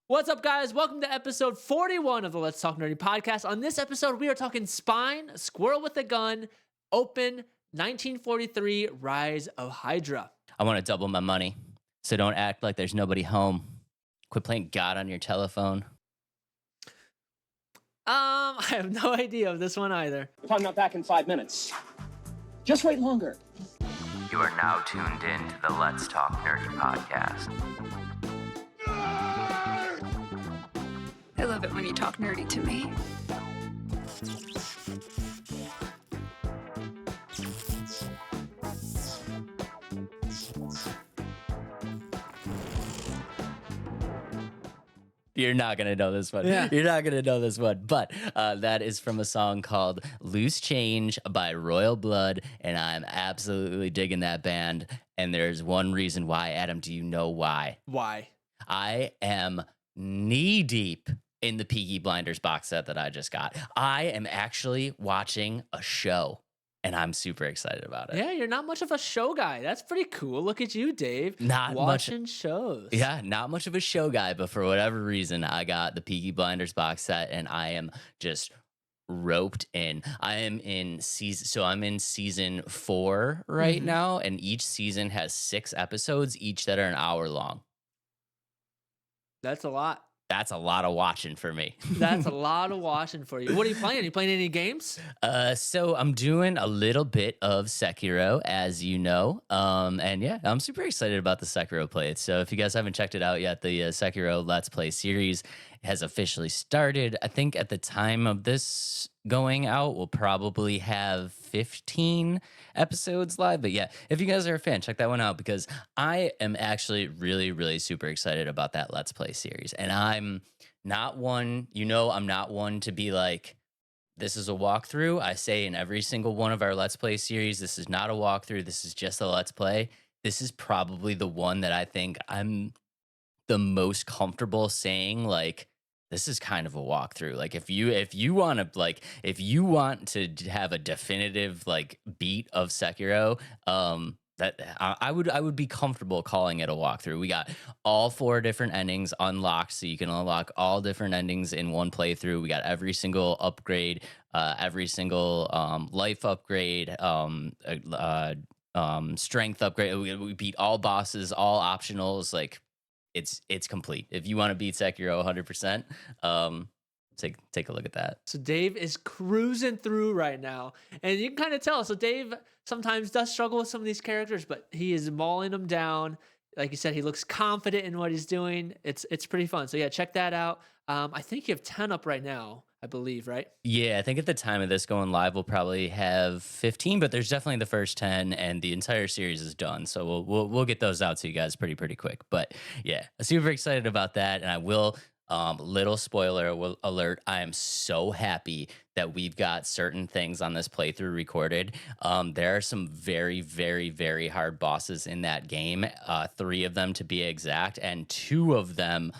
What's up, guys? Welcome to episode 41 of the Let's Talk Nerdy podcast. On this episode, we are talking Spine, Squirrel with a Gun, Open, 1943, Rise of Hydra. I want to double my money, so don't act like there's nobody home. Quit playing God on your telephone. I have no idea of this one either. If I'm not back in 5 minutes, just wait longer. You are now tuned in to the Let's Talk Nerdy podcast. I love it when you talk nerdy to me. You're not going to know this one. Yeah. You're not going to know this one. But that is from a song called Loose Change by Royal Blood. And I'm absolutely digging that band. And there's one reason why. Adam, do you know why? Why? I am knee deep in the Peaky Blinders box set that I just got. I am actually watching a show. And I'm super excited about it. Yeah, you're not much of a show guy. That's pretty cool. Look at you, Dave. Not watching shows. Yeah, not much of a show guy, but for whatever reason, I got the Peaky Blinders box set, and I am just roped in. I am in I'm in season 4 right now, and each season has 6 episodes, each that are an hour long. That's a lot. That's a lot of watching for me. That's a lot of watching for you. What are you playing? Are you playing any games? So I'm doing a little bit of Sekiro, as you know. And yeah, I'm super excited about the Sekiro play. So if you guys haven't checked it out yet, the Sekiro Let's Play series has officially started. I think at the time of this going out, we'll probably have 15 episodes live. But yeah, if you guys are a fan, check that one out because I am actually really, really super excited about that Let's Play series. And I'm not one, I'm not one to be like, this is a walkthrough. I say in every single one of our Let's Play series, this is not a walkthrough. This is just a Let's Play. This is probably the one that I think I'm the most comfortable saying, like, this is kind of a walkthrough. Like if you want to have a definitive like beat of Sekiro, that I would be comfortable calling it a walkthrough. We got all 4 different endings unlocked, so you can unlock all different endings in one playthrough. We got every single upgrade, every single life upgrade, strength upgrade. We beat all bosses, all optionals. Like it's complete. If you want to beat Sekiro 100%, take a look at that. So Dave is cruising through right now, and you can kind of tell. So Dave sometimes does struggle with some of these characters, but he is mauling them down. Like you said, he looks confident in what he's doing. It's pretty fun. So yeah, check that out. I think you have 10 up right now, I believe, right? Yeah, I think at the time of this going live, we'll probably have 15, but there's definitely the first 10, and the entire series is done. So we'll get those out to you guys pretty quick. But yeah, I'm super excited about that, and I will. Little spoiler alert, I am so happy that we've got certain things on this playthrough recorded. There are some very, very, very hard bosses in that game, 3 of them to be exact, and 2 of them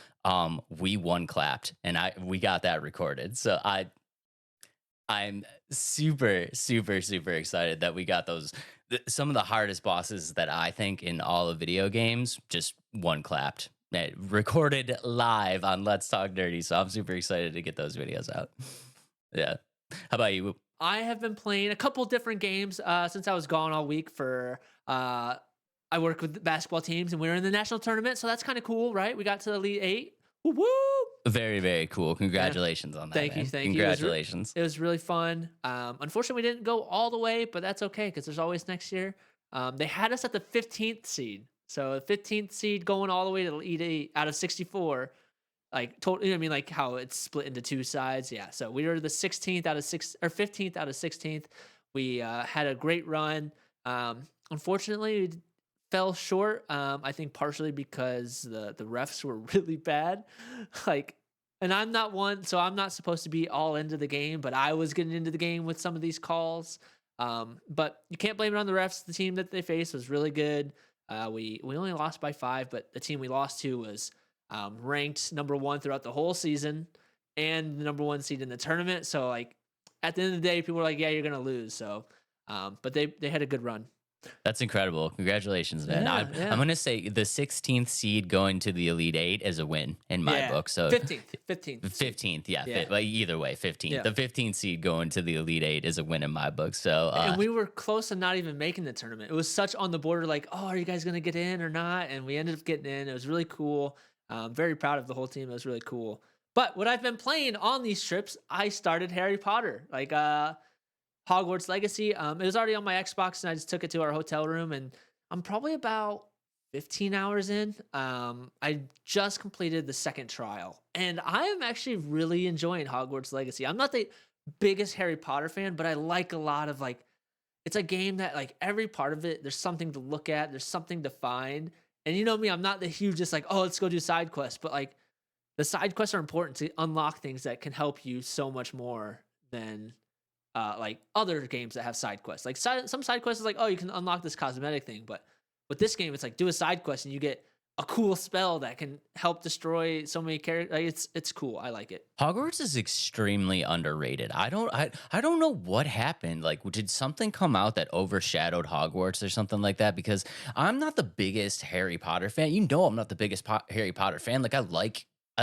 we one-clapped, and we got that recorded. So I'm super, super, super excited that we got those. Some of the hardest bosses that I think in all of video games just one-clapped. Recorded live on Let's Talk Nerdy, so I'm super excited to get those videos out. Yeah. How about you? I have been playing a couple different games since I was gone all week for I work with basketball teams, and we were in the national tournament, so that's kind of cool, right? We got to the Elite 8. Woo woo! Very, very cool. Congratulations on that. Thank you. Congratulations. It was really fun. Unfortunately, we didn't go all the way, but that's okay because there's always next year. They had us at the 15th seed. So the 15th seed going all the way to Elite 8 out of 64, like totally. I mean, like how it's split into 2 sides. Yeah. So we were the 16th out of 15th out of 16th. We had a great run. Unfortunately, we fell short. I think partially because the refs were really bad. And I'm not one, so I'm not supposed to be all into the game, but I was getting into the game with some of these calls. But you can't blame it on the refs. The team that they faced was really good. We only lost by 5, but the team we lost to was ranked number 1 throughout the whole season and the number 1 seed in the tournament. So like at the end of the day, people were like, "Yeah, you're gonna lose." So, but they had a good run. That's incredible. Congratulations, man. Yeah, I'm, yeah. I'm gonna say the 16th seed going to the Elite Eight is a win in my book. So 15th. 15th, yeah. Yeah. Well, either way, 15th. Yeah. The 15th seed going to the Elite Eight is a win in my book. So And we were close to not even making the tournament. It was such on the border, like, oh, are you guys gonna get in or not? And we ended up getting in. It was really cool. Very proud of the whole team. It was really cool. But what I've been playing on these trips, I started Harry Potter, like Hogwarts Legacy. It was already on my Xbox, and I just took it to our hotel room, and I'm probably about 15 hours in. I just completed the second trial, and I am actually really enjoying Hogwarts Legacy. I'm not the biggest Harry Potter fan, but I like a lot of like, it's a game that like every part of it, there's something to look at, there's something to find. And you know me, I'm not the hugest like, oh, let's go do side quests, but like the side quests are important to unlock things that can help you so much more than like other games that have side quests. Like some side quests is like, oh, you can unlock this cosmetic thing, but with this game, it's like do a side quest and you get a cool spell that can help destroy so many characters. Like, it's cool. I like it. Hogwarts is extremely underrated. I don't know what happened. Like, did something come out that overshadowed Hogwarts or something like that? Because I'm not the biggest Harry Potter fan. You know, I'm not the biggest Harry Potter fan. Like, I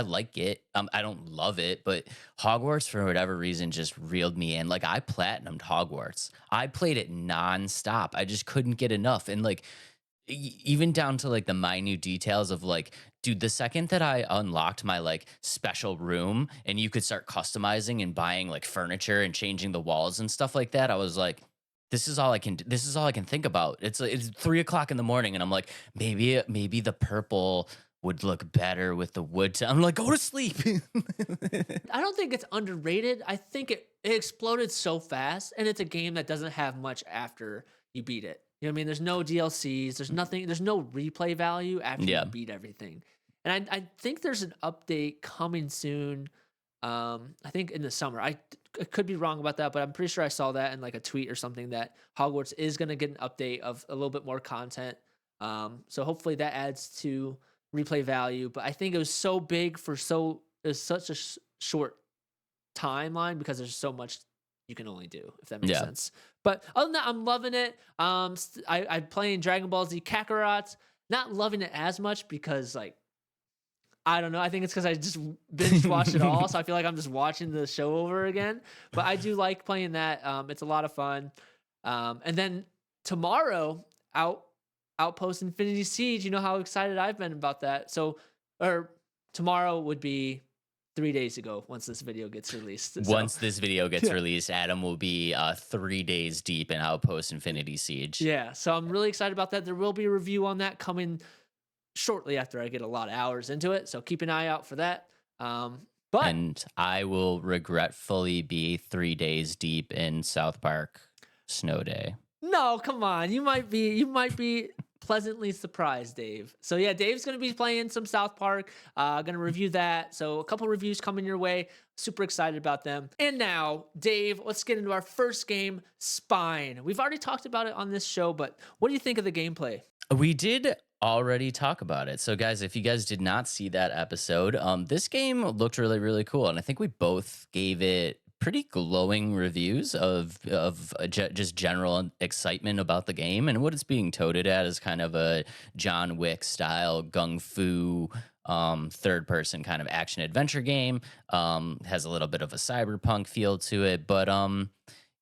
like it. I don't love it, but Hogwarts for whatever reason just reeled me in. Like I platinumed Hogwarts. I played it nonstop. I just couldn't get enough. And like even down to like the minute details of like, dude, the second that I unlocked my like special room and you could start customizing and buying like furniture and changing the walls and stuff like that, I was like, this is all I can think about. It's 3:00 in the morning and I'm like, maybe the purple would look better with the wood. I'm like, go to sleep. I don't think it's underrated. I think it exploded so fast, and it's a game that doesn't have much after you beat it. You know what I mean? There's no DLCs. There's nothing. There's no replay value after you beat everything. And I think there's an update coming soon. I think in the summer. I could be wrong about that, but I'm pretty sure I saw that in like a tweet or something that Hogwarts is going to get an update of a little bit more content. So hopefully that adds to replay value. But I think it was so big for it was such a short timeline because there's so much you can only do, if that makes sense. But other than that, I'm loving it. I'm playing Dragon Ball Z Kakarot. Not loving it as much because like, I don't know. I think it's because I just binge watched it all, so I feel like I'm just watching the show over again. But I do like playing that. It's a lot of fun. And then tomorrow, Outpost Infinity Siege. You know how excited I've been about that. Or tomorrow would be 3 days ago once this video gets released. Once this video gets released, Adam will be 3 days deep in Outpost Infinity Siege. Yeah, so I'm really excited about that. There will be a review on that coming shortly after I get a lot of hours into it, so keep an eye out for that. And I will regretfully be 3 days deep in South Park Snow Day. No, come on. You might be pleasantly surprised, Dave. So yeah, Dave's going to be playing some South Park. Going to review that. So a couple reviews coming your way. Super excited about them. And now, Dave, let's get into our first game, Spine. We've already talked about it on this show, but what do you think of the gameplay? We did already talk about it. So guys, if you guys did not see that episode, this game looked really, really cool. And I think we both gave it pretty glowing reviews of just general excitement about the game and what it's being touted at as kind of a John Wick style gung fu third person kind of action adventure game. Has a little bit of a cyberpunk feel to it, but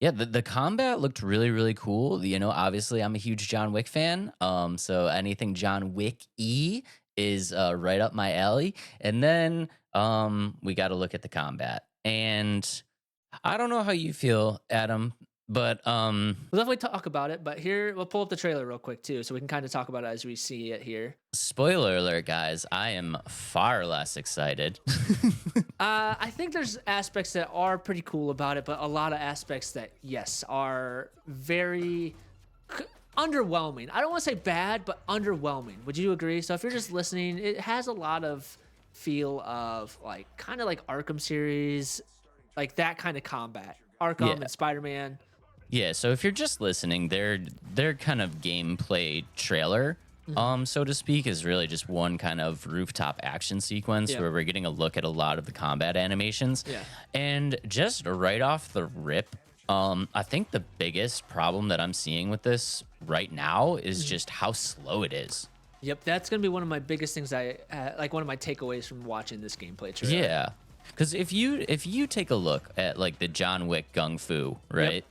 yeah, the combat looked really, really cool. You know, obviously I'm a huge John Wick fan. So anything John Wick-y is right up my alley. And then we got to look at the combat. And I don't know how you feel, Adam, but we'll definitely talk about it. But here, we'll pull up the trailer real quick too, so we can kind of talk about it as we see it here. Spoiler alert, guys! I am far less excited. I think there's aspects that are pretty cool about it, but a lot of aspects that are very underwhelming. I don't want to say bad, but underwhelming. Would you agree? So if you're just listening, it has a lot of feel of like kind of like Arkham series. Like that kind of combat, Arkham and Spider-Man. Yeah, so if you're just listening, their kind of gameplay trailer, so to speak, is really just one kind of rooftop action sequence where we're getting a look at a lot of the combat animations. Yeah. And just right off the rip, I think the biggest problem that I'm seeing with this right now is Mhm. just how slow it is. Yep, that's gonna be one of my biggest things. Like one of my takeaways from watching this gameplay trailer. Yeah. Because if you take a look at like the John Wick Gung Fu, Yep. right?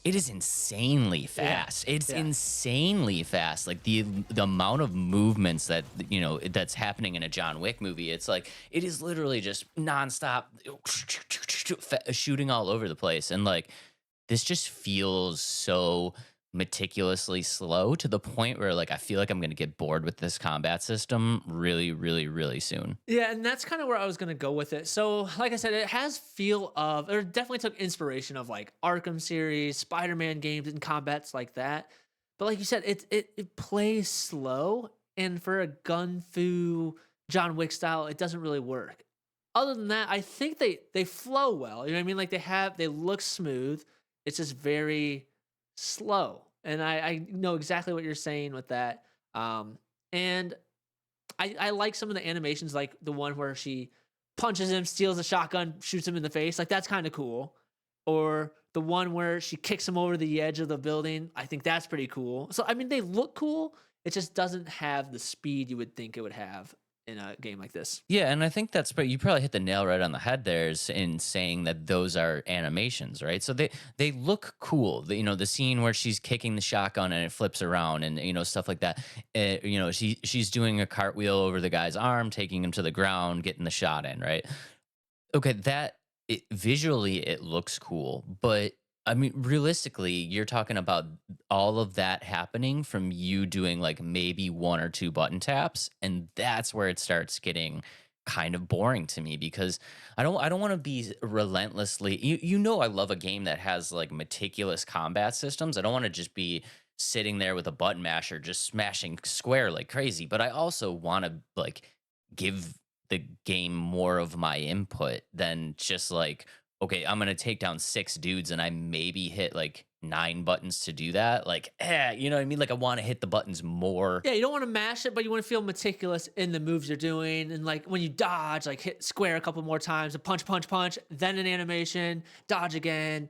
It is insanely Yeah. fast. It's Yeah. insanely fast. Like the amount of movements that that's happening in a John Wick movie. It's like it is literally just nonstop shooting all over the place. And like this just feels so meticulously slow to the point where like I feel like I'm gonna get bored with this combat system really, really, really soon. Yeah, and that's kind of where I was gonna go with it. So, like I said, it has feel of, or it definitely took inspiration of like Arkham series, Spider-Man games, and combats like that. But like you said, it plays slow, and for a gun fu John Wick style, it doesn't really work. Other than that, I think they flow well. You know what I mean? Like they look smooth. It's just very slow, and I know exactly what you're saying with that. And I like some of the animations, like the one where she punches him, steals a shotgun, shoots him in the face. Like that's kind of cool. Or the one where she kicks him over the edge of the building. I think that's pretty cool. So I mean, they look cool. It just doesn't have the speed you would think it would have in a game like this. Yeah, and I think you probably hit the nail right on the head there in saying that those are animations, right? So they look cool. The scene where she's kicking the shotgun and it flips around and stuff like that. She's doing a cartwheel over the guy's arm, taking him to the ground, getting the shot in, right? Okay, visually it looks cool, but I mean realistically, you're talking about all of that happening from you doing like maybe one or two button taps, and that's where it starts getting kind of boring to me because I don't want to be relentlessly I love a game that has like meticulous combat systems. I don't want to just be sitting there with a button masher just smashing square like crazy, but I also want to like give the game more of my input than just like, okay, I'm gonna take down six dudes and I maybe hit like nine buttons to do that. Like, you know what I mean? Like I want to hit the buttons more. Yeah, you don't want to mash it, but you want to feel meticulous in the moves you're doing. And like when you dodge, like hit square a couple more times, a punch, punch, punch, then an animation, dodge again,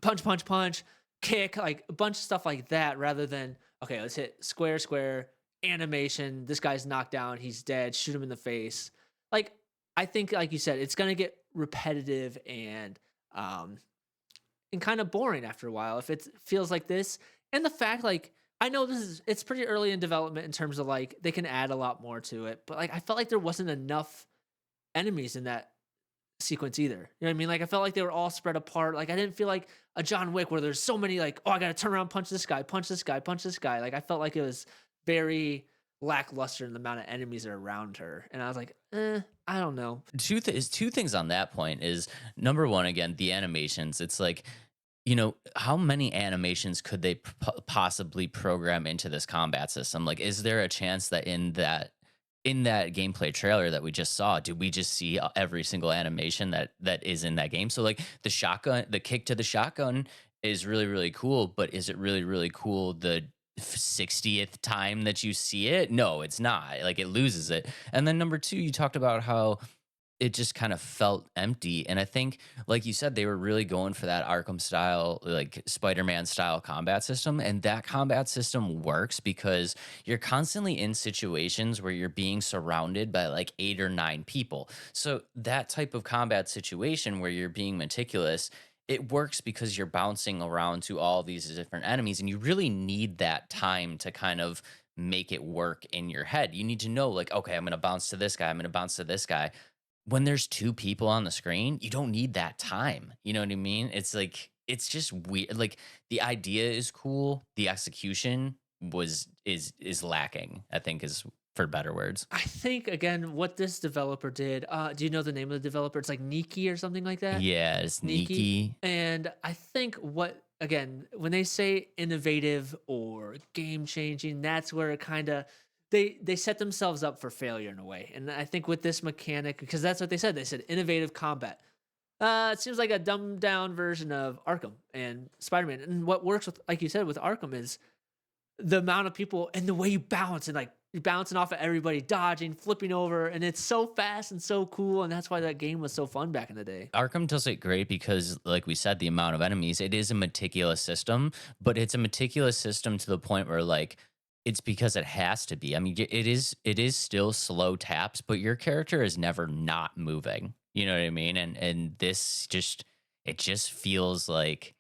punch, punch, punch, kick, like a bunch of stuff like that, rather than, okay, let's hit square, square, animation. This guy's knocked down, he's dead, shoot him in the face. Like, I think, like you said, it's gonna get repetitive um and kind of boring after a while if it feels like this. And the fact, like, I know it's pretty early in development in terms of like they can add a lot more to it, but like I felt like there wasn't enough enemies in that sequence either. You know what I mean? Like I felt like they were all spread apart. Like I didn't feel like a John Wick where there's so many like, oh, I gotta turn around, punch this guy, punch this guy, punch this guy. Like I felt like it was very lackluster in the amount of enemies that are around her. And I was like, I don't know. Two things on that point is number one, again, the animations. It's like, how many animations could they possibly program into this combat system? Like, is there a chance that in that gameplay trailer that we just saw, did we just see every single animation that is in that game? So like the kick to the shotgun is really, really cool, but is it really, really cool the 60th time that you see it? No, it's not. Like it loses it. And then number two, you talked about how it just kind of felt empty. And I think, like you said, they were really going for that Arkham style, like Spider-Man style combat system. And that combat system works because you're constantly in situations where you're being surrounded by like 8 or 9 people. So that type of combat situation where you're being meticulous, it works because you're bouncing around to all these different enemies. And you really need that time to kind of make it work in your head. You need to know, like, okay, I'm going to bounce to this guy. I'm going to bounce to this guy. When there's 2 people on the screen, you don't need that time. You know what I mean? It's like it's just weird. Like the idea is cool, the execution is lacking, I think is for better words. I think again what this developer did, do you know the name of the developer? It's like Niki or something like that. Yeah, it's Niki. And I think what, again, when they say innovative or game changing, that's where it kind of they set themselves up for failure in a way. And I think with this mechanic, because that's what they said. They said innovative combat. It seems like a dumbed down version of Arkham and Spider-Man. And what works with, like you said, with Arkham is the amount of people and the way you balance and like bouncing off of everybody, dodging, flipping over, and it's so fast and so cool, and that's why that game was so fun back in the day. Arkham does it great because, like we said, the amount of enemies, it is a meticulous system, but it's a meticulous system to the point where like it's because it has to be. I mean, it is still slow taps, but your character is never not moving. You know what I mean? And this just it just feels like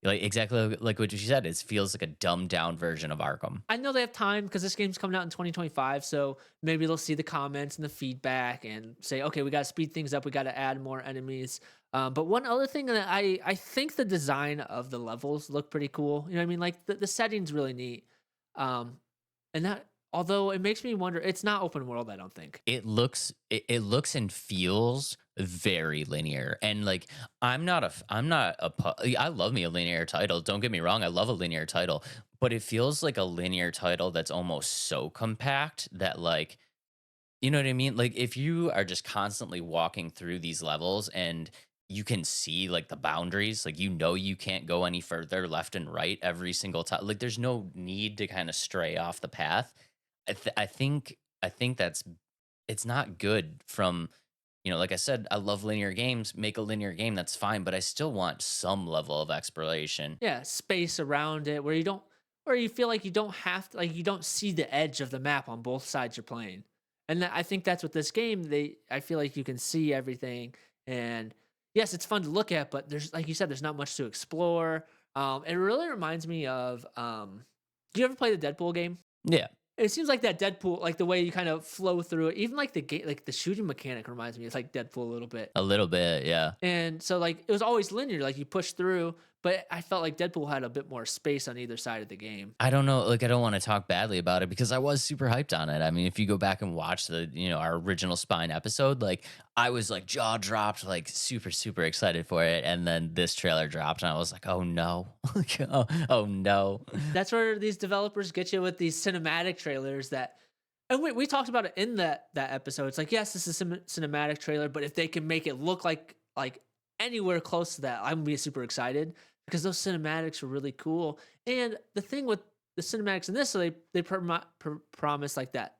exactly like what you said. It feels like a dumbed down version of Arkham. I know they have time because this game's coming out in 2025, so maybe they'll see the comments and the feedback and say, okay, we got to speed things up, we got to add more enemies. But one other thing that I think the design of the levels look pretty cool. You know what I mean? Like the setting's really neat. Um, and that, although it makes me wonder, it's not open world, I don't think. It looks and feels very linear, and like I love me a linear title, don't get me wrong, I love a linear title, but it feels like a linear title that's almost so compact that like, you know what I mean, like if you are just constantly walking through these levels and you can see like the boundaries, like you can't go any further left and right every single time, like there's no need to kind of stray off the path. I think that's it's not good from, like I said, I love linear games. Make a linear game, that's fine, but I still want some level of exploration. Yeah, space around it where you don't, where you feel like you don't have to, like you don't see the edge of the map on both sides you're playing. And I think that's what this game, I feel like you can see everything. And yes, it's fun to look at, but there's, like you said, there's not much to explore. It really reminds me of, do you ever play the Deadpool game? Yeah, It seems like that Deadpool, like the way you kind of flow through it, even like the game, like the shooting mechanic reminds me. It's like Deadpool a little bit. a little bit, yeah. And so like it was always linear, like you push through, but I felt like Deadpool had a bit more space on either side of the game. I don't know, like I don't want to talk badly about it because I was super hyped on it. I mean, if you go back and watch our original Spine episode, like I was like jaw dropped, like super super excited for it, and then this trailer dropped, and I was like, oh no, oh no. That's where these developers get you with these cinematic trailers that, and we talked about it in that episode. It's like, yes, this is a cinematic trailer, but if they can make it look like anywhere close to that, I'm gonna be super excited because those cinematics are really cool. And the thing with the cinematics in this, so they promise like that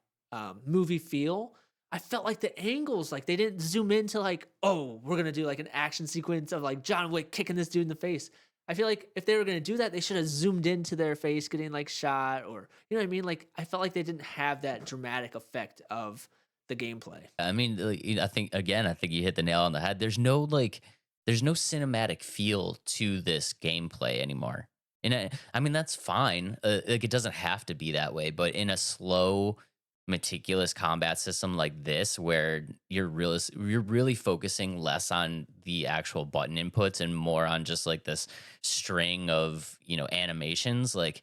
movie feel. I felt like the angles, like they didn't zoom into like, oh, we're gonna do like an action sequence of like John Wick kicking this dude in the face. I feel like if they were gonna do that, they should have zoomed into their face getting like shot, or you know what I mean. Like I felt like they didn't have that dramatic effect of the gameplay. I mean, like, I think you hit the nail on the head. There's no cinematic feel to this gameplay anymore. And I mean, that's fine. Like, it doesn't have to be that way, but in a slow, meticulous combat system like this, where you're really focusing less on the actual button inputs and more on just like this string of animations, like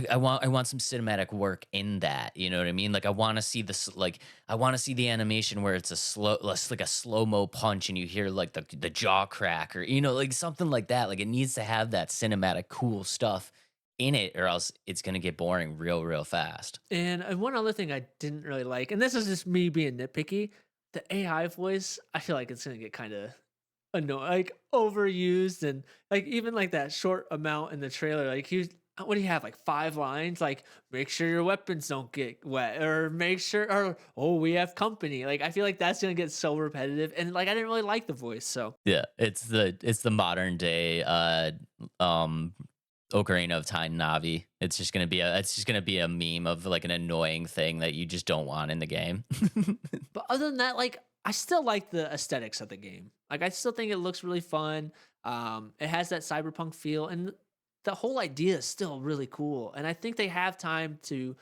I want some cinematic work in that. You know what I mean? Like I want to see this. Like I want to see the animation where it's like a slow mo punch, and you hear like the jaw crack, or like something like that. Like it needs to have that cinematic cool stuff in it, or else it's gonna get boring real fast. And one other thing I didn't really like, and this is just me being nitpicky, the AI voice. I feel like it's gonna get kind of annoying, like overused, and like even like that short amount in the trailer. Like what do you have? Like 5 lines, like make sure your weapons don't get wet, or make sure, or oh, we have company. Like I feel like that's gonna get so repetitive, and like I didn't really like the voice. So Yeah, it's the modern day Ocarina of Time Navi. It's just gonna be a meme of like an annoying thing that you just don't want in the game. but other than that, like I still like the aesthetics of the game. Like I still think it looks really fun. It has that cyberpunk feel, and the whole idea is still really cool. And I think they have time to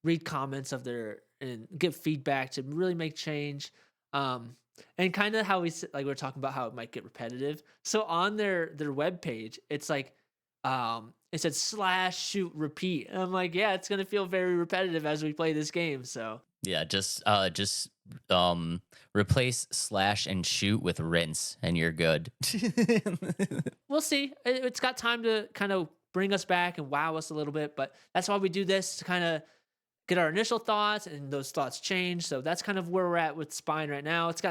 read comments of their and give feedback to really make change. And kind of how like we're talking about how it might get repetitive. So on their web page, it's like it said /shoot repeat. And I'm like, yeah, it's gonna feel very repetitive as we play this game. So Yeah, just replace slash and shoot with rinse, and you're good. we'll see. It's got time to kind of bring us back and wow us a little bit, but that's why we do this, to kind of get our initial thoughts, and those thoughts change. So that's kind of where we're at with Spine right now. It's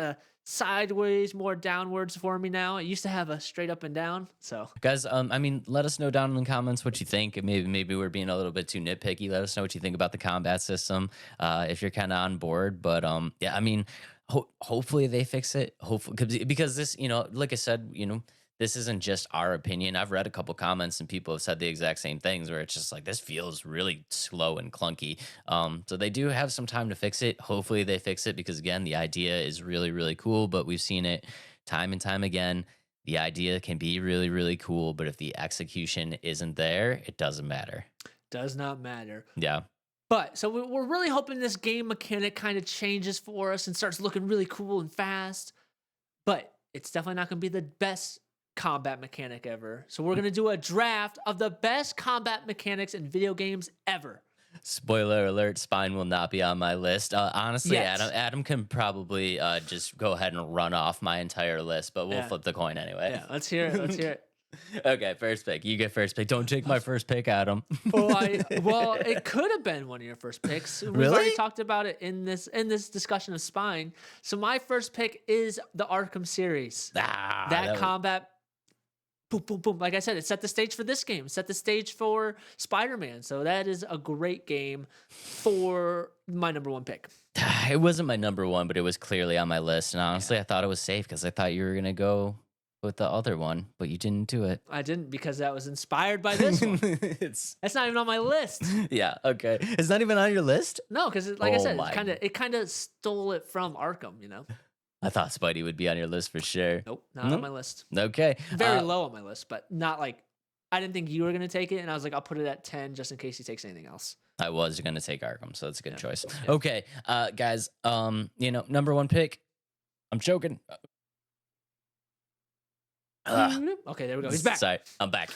sideways, more downwards for me now. It used to have a straight up and down. So Guys, I mean, let us know down in the comments what you think. And maybe we're being a little bit too nitpicky. Let us know what you think about the combat system, if you're kind of on board. But yeah, I mean, hopefully they fix it. Hopefully, because this, like I said, this isn't just our opinion. I've read a couple comments and people have said the exact same things where it's just like this feels really slow and clunky. So they do have some time to fix it. Hopefully they fix it because again, the idea is really, really cool, but we've seen it time and time again. The idea can be really, really cool, but if the execution isn't there, it doesn't matter. does not matter. Yeah. But so we're really hoping this game mechanic kind of changes for us and starts looking really cool and fast. But it's definitely not going to be the best combat mechanic ever. So we're going to do a draft of the best combat mechanics in video games ever. Spoiler alert, Spine will not be on my list. Honestly, Yes. Adam can probably just go ahead and run off my entire list, but we'll flip the coin anyway. Yeah, let's hear it. Let's hear it. Okay, first pick. You get first pick. Don't take my first pick, Adam. Well, it could have been one of your first picks. We've Really? already talked about it in this discussion of Spine. So my first pick is the Arkham series. That combat, boom, boom, boom. Like I said, it set the stage for this game. It set the stage for Spider-Man. So that is a great game for my number one pick. It wasn't my number one, but it was clearly on my list. And honestly, I thought it was safe because I thought you were gonna go with the other one, but you didn't do it. I didn't because that was inspired by this one. That's not even on my list. Yeah, okay. It's not even on your list? No, because like I Oh said, my. it kind of stole it from Arkham. I thought Spidey would be on your list for sure. Nope, not on my list. Okay. Very low on my list, but not like I didn't think you were gonna take it, and I was like, I'll put it at 10 just in case he takes anything else. I was gonna take Arkham, so it's a good choice. Yeah. Okay, guys. Number one pick. I'm choking. Okay, there we go. He's back. Sorry, I'm back.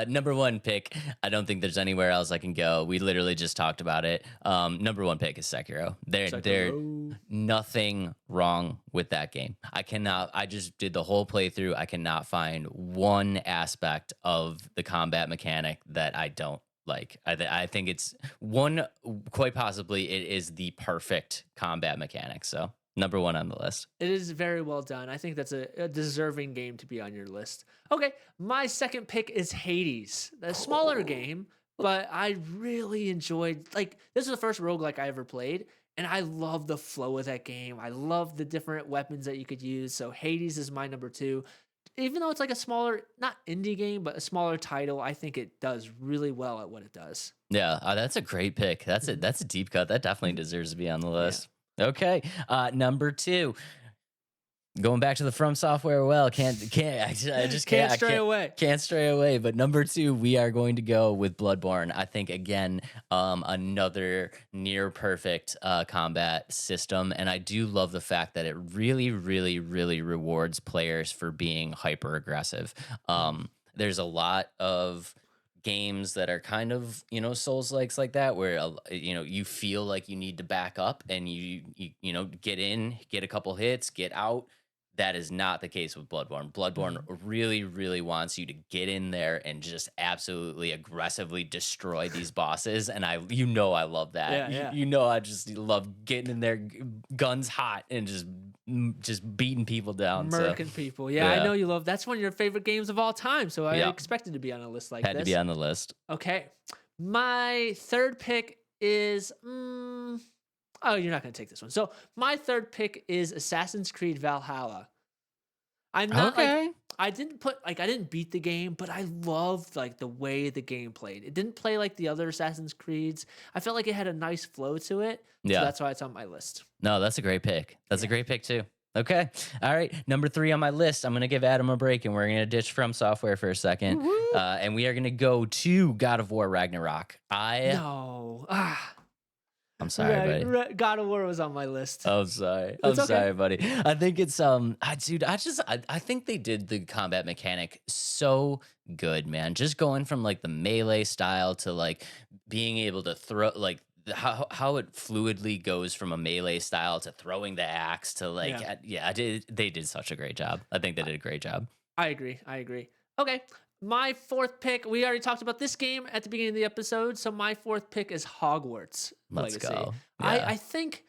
Number one pick. I don't think there's anywhere else I can go. We literally just talked about it. Number one pick is Sekiro. There nothing wrong with that game. I just did the whole playthrough. I cannot find one aspect of the combat mechanic that I don't like. I think it's quite possibly it is the perfect combat mechanic. So number one on the list. It is very well done. I think that's a deserving game to be on your list. Okay, my second pick is Hades. A smaller game, but I really enjoyed, this is the first roguelike I ever played, and I love the flow of that game. I love the different weapons that you could use, so Hades is my number two. Even though it's like a smaller, not indie game, but a smaller title, I think it does really well at what it does. Yeah, that's a great pick. That's a deep cut. That definitely deserves to be on the list. Okay, number two. Going back to the From Software, I just can't stray away. Can't stray away. But number two, we are going to go with Bloodborne. I think again, another near perfect combat system, and I do love the fact that it really, really, really rewards players for being hyper aggressive. There's a lot of games that are kind of souls likes like that where you feel like you need to back up and you get in, get a couple hits, get out. That is not the case with Bloodborne. Bloodborne really, really wants you to get in there and just absolutely aggressively destroy these bosses. And I love that. I just love getting in there, guns hot, and just beating people down. Murking people. Yeah, I know you love. That's one of your favorite games of all time. So I expected to be on a list like this. Had to be on the list. Okay, my third pick is. Oh, you're not going to take this one. So my third pick is Assassin's Creed Valhalla. I'm not I didn't beat the game, but I loved the way the game played. It didn't play like the other Assassin's Creeds. I felt like it had a nice flow to it. Yeah. So that's why it's on my list. No, that's a great pick. That's a great pick too. Okay. All right. Number three on my list. I'm going to give Adam a break and we're going to ditch From Software for a second. And we are going to go to God of War Ragnarok. I'm sorry, buddy. God of War was on my list. I'm sorry. Sorry, buddy. I think it's I think they did the combat mechanic so good, man. Just going from the melee style to being able to throw how it fluidly goes from a melee style to throwing the axe to they did such a great job. I think they did a great job. I agree. Okay. My fourth pick, we already talked about this game at the beginning of the episode, so my fourth pick is Hogwarts Let's Legacy. go. Yeah. I think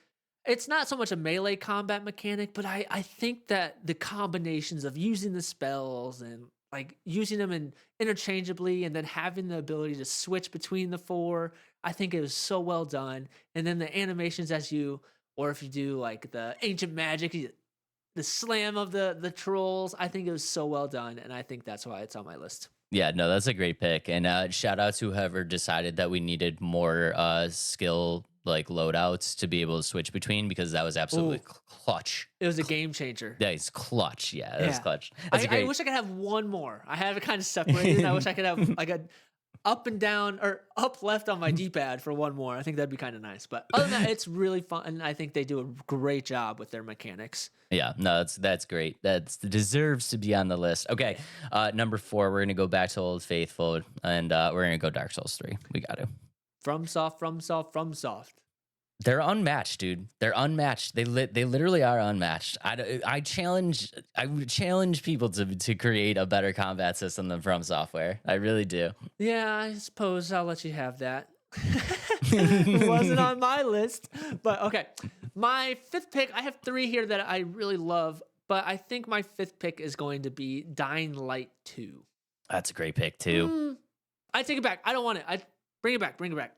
it's not so much a melee combat mechanic, but I think that the combinations of using the spells and like using them interchangeably and then having the ability to switch between the four, I think it was so well done. And then the animations or if you do like the ancient magic, the slam of the trolls, I think it was so well done. And I think that's why it's on my list. Yeah, no, that's a great pick. And shout out to whoever decided that we needed more skill like loadouts to be able to switch between, because that was absolutely Ooh. clutch. It was a game changer. Yeah, it's clutch. Yeah, that was Yeah. clutch. That's a great. I wish I could have one more. I have it kind of separated. And I wish I could have like a up and down or up left on my D-pad for one more. I think that'd be kind of nice. But other than that, it's really fun. And I think they do a great job with their mechanics. Yeah, no, that's great. That deserves to be on the list. Okay, number 4, we're gonna go back to Old Faithful, and we're gonna go Dark Souls 3. We got to. FromSoft. They're unmatched, dude. They're unmatched. They literally are unmatched. I would challenge people to create a better combat system than From Software. I really do. Yeah, I suppose I'll let you have that. It wasn't on my list, but okay. My 5th pick, I have 3 here that I really love, but I think my 5th pick is going to be Dying Light 2. That's a great pick too. I take it back. I don't want it. Bring it back.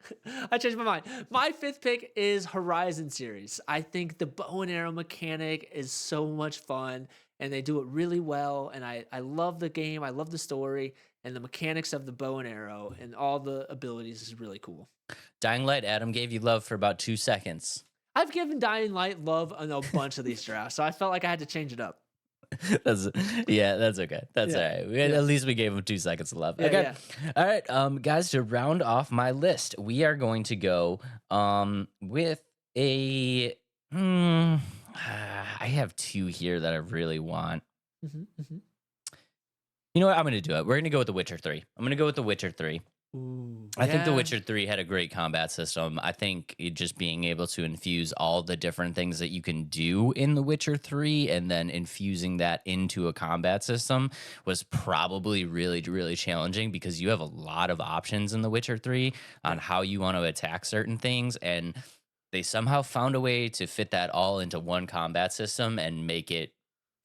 I changed my mind. My 5th pick is Horizon series. I think the bow and arrow mechanic is so much fun, and they do it really well. And I love the game. I love the story, and the mechanics of the bow and arrow and all the abilities is really cool. Dying Light, Adam gave you love for about 2 seconds. I've given Dying Light love on a bunch of these drafts, so I felt like I had to change it up. That's okay. That's all right. At least we gave him 2 seconds of love. Okay. All right, guys, to round off my list, we are going to go with a I have 2 here that I really want. You know what? I'm going to do it. We're going to go with The Witcher 3. I'm going to go with The Witcher 3. Ooh, I think The Witcher 3 had a great combat system. I think just being able to infuse all the different things that you can do in The Witcher 3 and then infusing that into a combat system was probably really, really challenging, because you have a lot of options in The Witcher 3 on how you want to attack certain things. And they somehow found a way to fit that all into one combat system and make it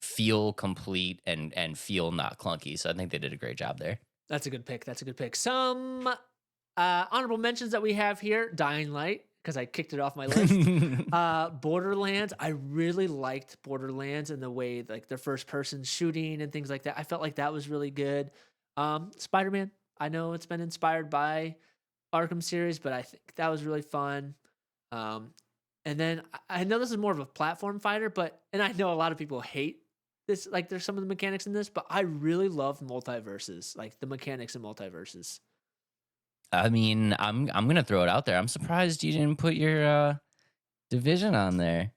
feel complete and feel not clunky. So I think they did a great job there. That's a good pick. Some honorable mentions that we have here: Dying Light, because I kicked it off my list. Borderlands. I really liked Borderlands and the way like their first person shooting and things like that. I felt like that was really good. Spider-Man. I know it's been inspired by Arkham series, but I think that was really fun. And then I know this is more of a platform fighter, and I know a lot of people hate this, like there's some of the mechanics in this, but I really love multiverses, like the mechanics in multiverses. I mean, I'm gonna throw it out there. I'm surprised you didn't put your Division on there.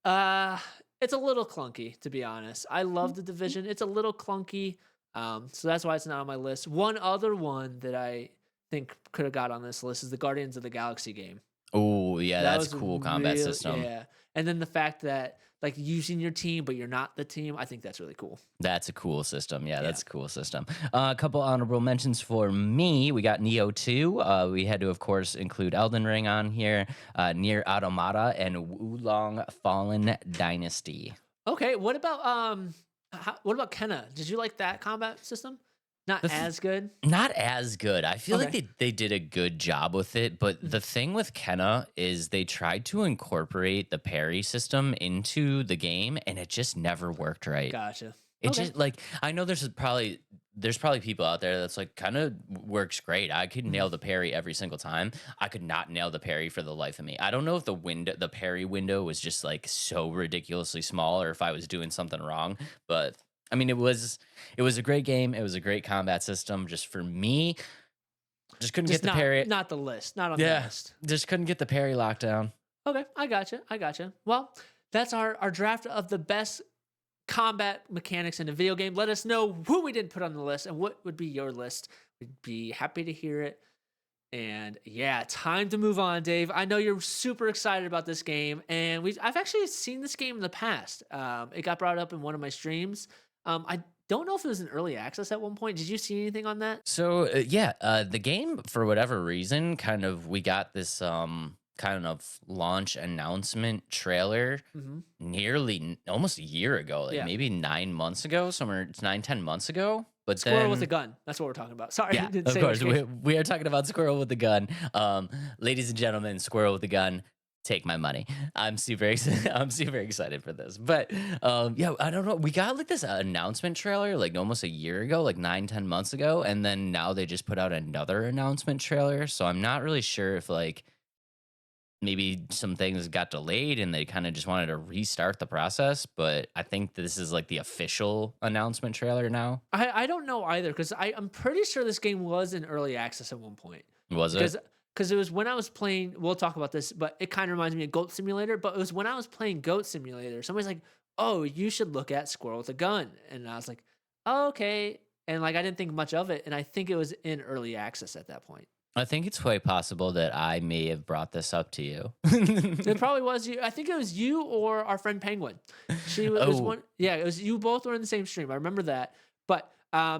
It's a little clunky, to be honest. I love the Division. It's a little clunky, so that's why it's not on my list. One other one that I think could have got on this list is the Guardians of the Galaxy game. Oh yeah, that's a cool combat system. Yeah, and then the fact that like using your team, but you're not the team, I think that's really cool. That's a cool system. Yeah, that's a cool system. A couple honorable mentions for me. We got Neo 2. We had to, of course, include Elden Ring on here, Nier Automata, and Wulong Fallen Dynasty. Okay, what about Kenna? Did you like that combat system? Not as good? Not as good. I feel like they did a good job with it, but the thing with Kenna is they tried to incorporate the parry system into the game, and it just never worked right. Gotcha. It just like, I know there's probably people out there that's like kind of works great. I could nail the parry every single time. I could not nail the parry for the life of me. I don't know if the parry window was just like so ridiculously small, or if I was doing something wrong, but I mean, it was a great game. It was a great combat system. Just for me, just couldn't get the parry. Not the list. Not on the list. Just couldn't get the parry locked down. Okay, I gotcha. Well, that's our draft of the best combat mechanics in a video game. Let us know who we didn't put on the list and what would be your list. We'd be happy to hear it. And yeah, time to move on, Dave. I know you're super excited about this game, and I've actually seen this game in the past. It got brought up in one of my streams. I don't know if it was in early access at one point. Did you see anything on that? So the game, for whatever reason, we got this kind of launch announcement trailer Hmm. nearly almost a year ago, like Yeah. maybe 9 months ago, somewhere it's 9, 10 months ago. But Squirrel with a then, gun. That's what we're talking about. Sorry, yeah, didn't of say which course, game. we are talking about Squirrel with a Gun. Ladies and gentlemen, Squirrel with a Gun. Take my money. I'm super excited. I'm super excited for this. But yeah, I don't know. We got like this announcement trailer like almost a year ago, like 9, 10 months ago, and then now they just put out another announcement trailer. So I'm not really sure if like maybe some things got delayed and they kind of just wanted to restart the process. But I think this is like the official announcement trailer now. I don't know either because I'm pretty sure this game was in early access at one point Was it? because it was when I was playing. We'll talk about this, but it kind of reminds me of Goat Simulator. But it was when I was playing Goat Simulator. Somebody's like, "Oh, you should look at Squirrel with a Gun," and I was like, oh, "Okay." And like I didn't think much of it, and I think it was in early access at that point. I think it's quite possible that I may have brought this up to you. It probably was you. I think it was you or our friend Penguin. It was Oh, one. Yeah, it was you. Both were in the same stream. I remember that. But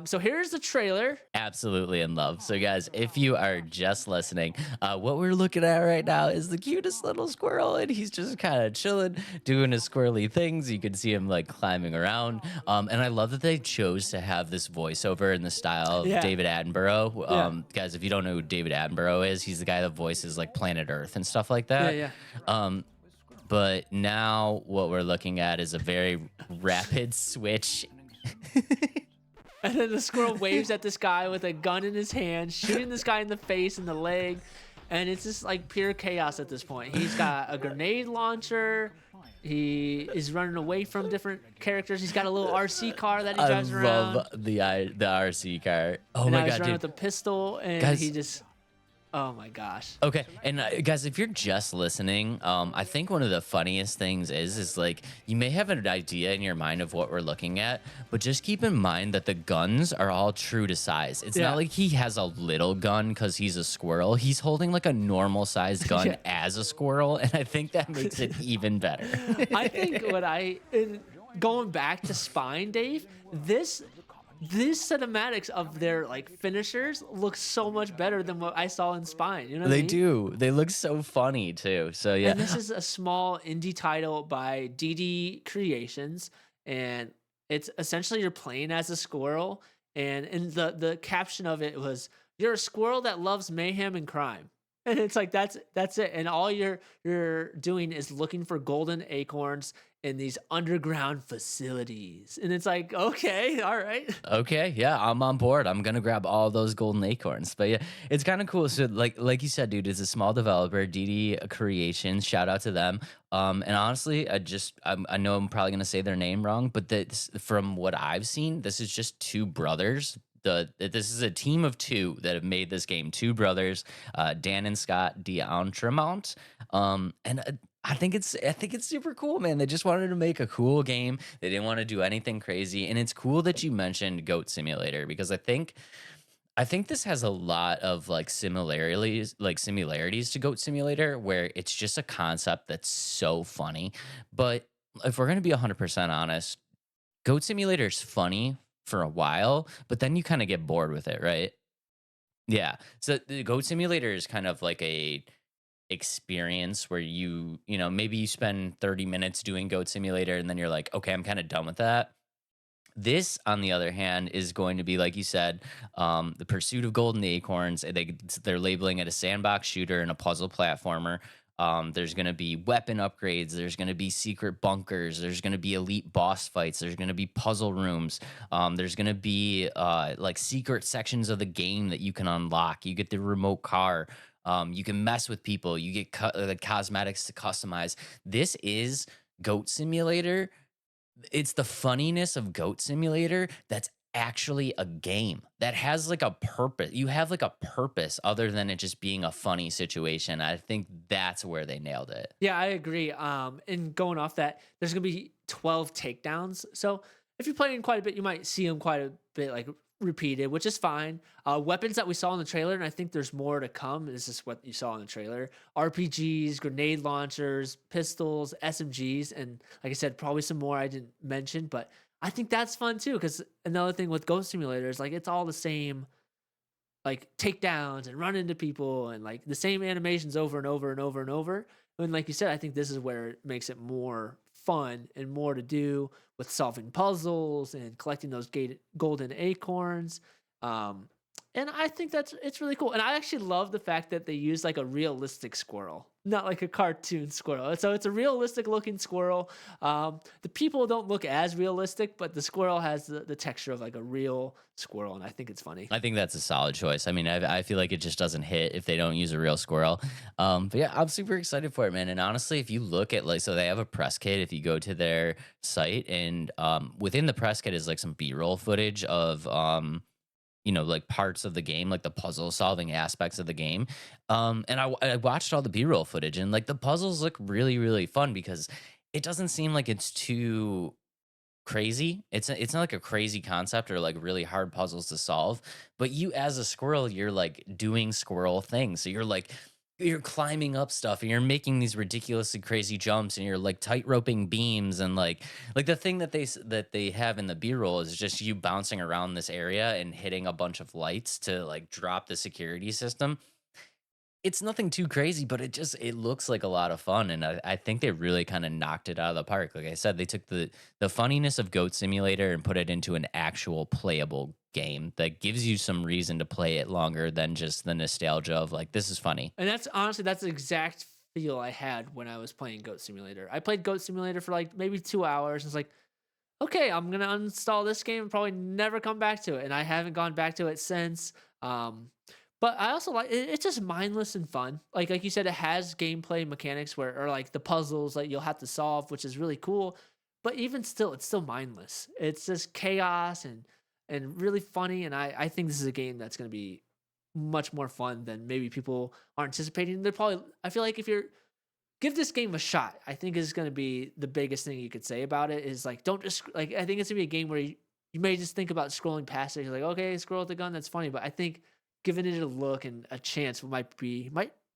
so here's the trailer. absolutely in love. So, guys, if you are just listening, what we're looking at right now is the cutest little squirrel, and he's just kind of chilling, doing his squirrely things. You can see him like climbing around. And I love that they chose to have this voiceover in the style of Yeah, David Attenborough. yeah, Guys, if you don't know who David Attenborough is, he's the guy that voices like Planet Earth and stuff like yeah, that. yeah. Um, but now what we're looking at is a very rapid switch. And then the squirrel waves at this guy with a gun in his hand, shooting this guy in the face and the leg. And it's just like pure chaos at this point. He's got a grenade launcher. He is running away from different characters. He's got a little RC car that he I drives around. love the RC car. Oh And my now he's god, running dude! with a pistol, and Guys, he just, oh my gosh. okay, and guys, if you're just listening, I think one of the funniest things is like you may have an idea in your mind of what we're looking at, but just keep in mind that the guns are all true to size. It's Yeah. not like he has a little gun because he's a squirrel. He's holding like a normal sized gun Yeah. as a squirrel, and I think that makes it even better. I think going back to Spine, Dave, these cinematics of their like finishers look so much better than what I saw in Spine. You know what I They mean? do. They look so funny too. So yeah. And this is a small indie title by DD Creations, and it's essentially you're playing as a squirrel, and the caption of it was you're a squirrel that loves mayhem and crime. And it's like that's it. And all you're doing is looking for golden acorns in these underground facilities. And it's like, okay, all right. Okay, yeah, I'm on board. I'm gonna grab all those golden acorns. But yeah, it's kind of cool. So like you said, dude, it's a small developer, DD Creations. Shout out to them. And honestly, I know I'm probably gonna say their name wrong, but from what I've seen, this is just two brothers. This is a team of two that have made this game. Two brothers, Dan and Scott D'Entremont. And I think it's super cool, man. They just wanted to make a cool game. They didn't want to do anything crazy, and it's cool that you mentioned Goat Simulator because I think this has a lot of like similarities to Goat Simulator, where it's just a concept that's so funny. But if we're gonna be 100% honest, Goat Simulator is funny for a while, but then you kind of get bored with it, right? Yeah. So the Goat Simulator is kind of like a experience where maybe you spend 30 minutes doing Goat Simulator and then you're like, okay, I'm kind of done with that. This, on the other hand, is going to be, like you said, the pursuit of golden acorns. They're labeling it a sandbox shooter and a puzzle platformer. There's going to be weapon upgrades. There's going to be secret bunkers. There's going to be elite boss fights. There's going to be puzzle rooms. There's going to be like secret sections of the game that you can unlock. You get the remote car. You can mess with people. You get the cosmetics to customize. This is Goat Simulator. It's the funniness of Goat Simulator that's actually a game that has like a purpose. You have like a purpose other than it just being a funny situation. I think that's where they nailed it. Yeah, I agree. And going off that, there's gonna be 12 takedowns. So if you're playing quite a bit, you might see them quite a bit like repeated, which is fine. Weapons that we saw in the trailer, and I think there's more to come. This is what you saw in the trailer: RPGs, grenade launchers, pistols, SMGs, and like I said, probably some more I didn't mention. But I think that's fun too, because another thing with Ghost Simulator is like it's all the same like takedowns and run into people and like the same animations over and over and over and over. And like you said, I think this is where it makes it more fun and more to do with solving puzzles and collecting those golden acorns. Um, and I think it's really cool. And I actually love the fact that they use like a realistic squirrel, not like a cartoon squirrel. So it's a realistic looking squirrel. The people don't look as realistic, but the squirrel has the texture of like a real squirrel, and I think it's funny. I think that's a solid choice. I mean, I feel like it just doesn't hit if they don't use a real squirrel. But yeah, I'm super excited for it, man. And honestly, if you look at like, so they have a press kit. If you go to their site, and within the press kit is like some B-roll footage of like parts of the game, like the puzzle solving aspects of the game. And I watched all the B-roll footage, and like the puzzles look really, really fun because it doesn't seem like it's too crazy. It's not like a crazy concept or like really hard puzzles to solve, but you as a squirrel, you're like doing squirrel things. So you're climbing up stuff and you're making these ridiculously crazy jumps and you're like tight roping beams and like the thing that they have in the B-roll is just you bouncing around this area and hitting a bunch of lights to like drop the security system. It's nothing too crazy, but it looks like a lot of fun, and I think they really kind of knocked it out of the park. Like I said, they took the funniness of Goat Simulator and put it into an actual playable game that gives you some reason to play it longer than just the nostalgia of like, this is funny. And that's the exact feel I had when I was playing Goat Simulator. I played Goat Simulator for like maybe 2 hours. And it's like, okay, I'm gonna uninstall this game and probably never come back to it, and I haven't gone back to it since. But I also like it's just mindless and fun. Like you said, it has gameplay mechanics or like the puzzles that you'll have to solve, which is really cool. But even still, it's still mindless. It's just chaos and really funny. And I think this is a game that's going to be much more fun than maybe people are anticipating. I feel like if you're give this game a shot, I think is going to be the biggest thing you could say about it is like, don't just like, I think it's gonna be a game where you may just think about scrolling past it. You're like, okay, Squirrel with a Gun, that's funny. But I think giving it a look and a chance might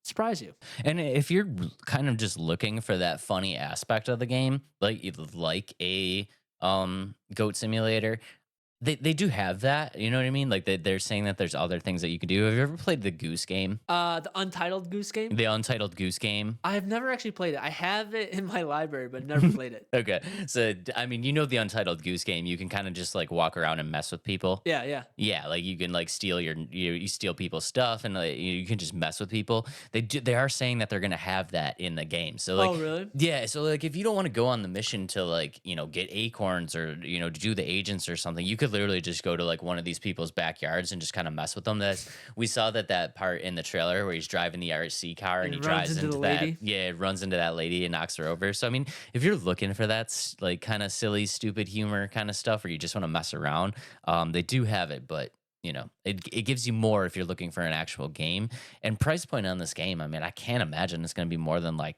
surprise you. And if you're kind of just looking for that funny aspect of the game, like a Goat Simulator, they do have that. You know what I mean? Like they're saying that there's other things that you can do. Have you ever played the Goose Game? The Untitled Goose Game? The Untitled Goose Game? I've never actually played it. I have it in my library, but never played it. Okay. So, I mean, the Untitled Goose Game, you can kind of just like walk around and mess with people. Yeah. Yeah, like you can like steal you steal people's stuff and like, you can just mess with people. They are saying that they're going to have that in the game. So like, oh, really? Yeah. So like, if you don't want to go on the mission to like, get acorns or, to do the agents or something, you could literally just go to like one of these people's backyards and just kind of mess with them. We saw that part in the trailer where he's driving the RC car and he drives into that. Lady. Yeah, it runs into that lady and knocks her over. So I mean, if you're looking for that like kind of silly, stupid humor kind of stuff, or you just want to mess around, they do have it, but it gives you more if you're looking for an actual game. And price point on this game, I mean, I can't imagine it's going to be more than like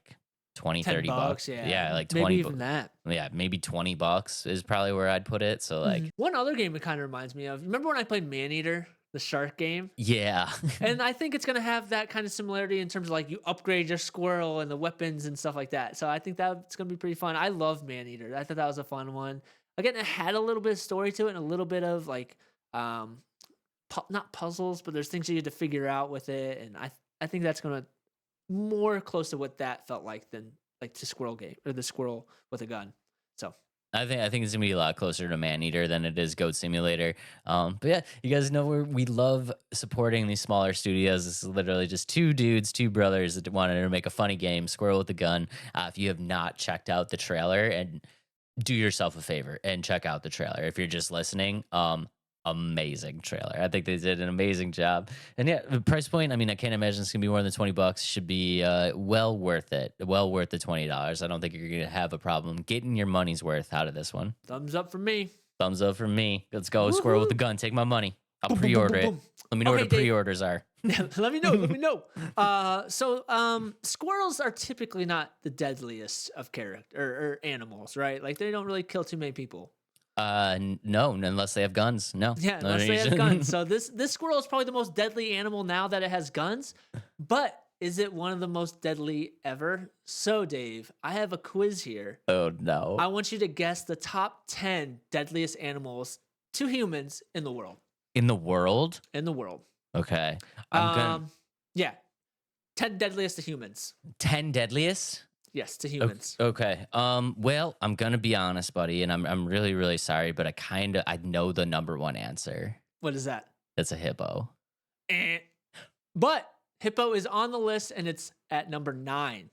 20, 30 bucks. Yeah, like 20. Maybe even that. Yeah, maybe $20 is probably where I'd put it. So like one other game it kind of reminds me of. Remember when I played Maneater, the shark game? Yeah. And I think it's going to have that kind of similarity in terms of like you upgrade your squirrel and the weapons and stuff like that. So I think that's going to be pretty fun. I love Maneater. I thought that was a fun one. Again, it had a little bit of story to it and a little bit of like not puzzles, but there's things you had to figure out with it. And I think that's going to more close to what that felt like than like the Squirrel game or the Squirrel with a Gun. So I think it's gonna be a lot closer to Maneater than it is Goat Simulator. But yeah, you guys know we love supporting these smaller studios. This is literally just two brothers that wanted to make a funny game, Squirrel with a Gun. If you have not checked out the trailer, and do yourself a favor and check out the trailer. If you're just listening, amazing trailer. I think they did an amazing job. And yeah, the price point, I mean, I can't imagine it's gonna be more than $20. Should be well worth it. Well worth the $20. I don't think you're gonna have a problem getting your money's worth out of this one. Thumbs up from me. Thumbs up from me. Let's go. Woo-hoo. Squirrel with the Gun. Take my money. I'll pre-order it. Let me know what the pre-orders are. Let me know. So squirrels are typically not the deadliest of character or animals, right? Like they don't really kill too many people. No, unless they have guns. No. Yeah, unless they have guns. So this squirrel is probably the most deadly animal now that it has guns. But is it one of the most deadly ever? So Dave, I have a quiz here. Oh no. I want you to guess the top 10 deadliest animals to humans in the world. In the world? In the world. Okay. I'm gonna Yeah. 10 deadliest to humans. 10 deadliest. Yes, to humans. Okay. Well, I'm gonna be honest, buddy, and I'm really really sorry, but I know the number one answer. What is that? It's a hippo. Eh. But hippo is on the list and it's at number 9.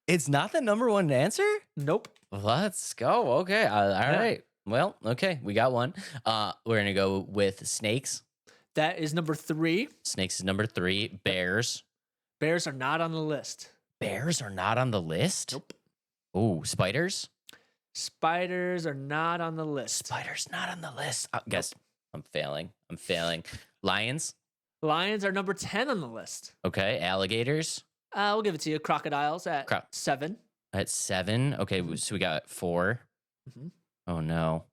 It's not the number one answer. Nope. Let's go. Okay. All right. Well, okay, we got one. We're gonna go with snakes. That is number 3. Snakes is number 3. Bears. Bears are not on the list. Bears are not on the list. Nope. Oh, spiders. Spiders are not on the list. Spiders not on the list. Guess I'm failing. Lions. Lions are number 10 on the list. Okay. Alligators We'll give it to you. Crocodiles at 7. at 7. Okay, so we got 4. Mm-hmm. Oh no.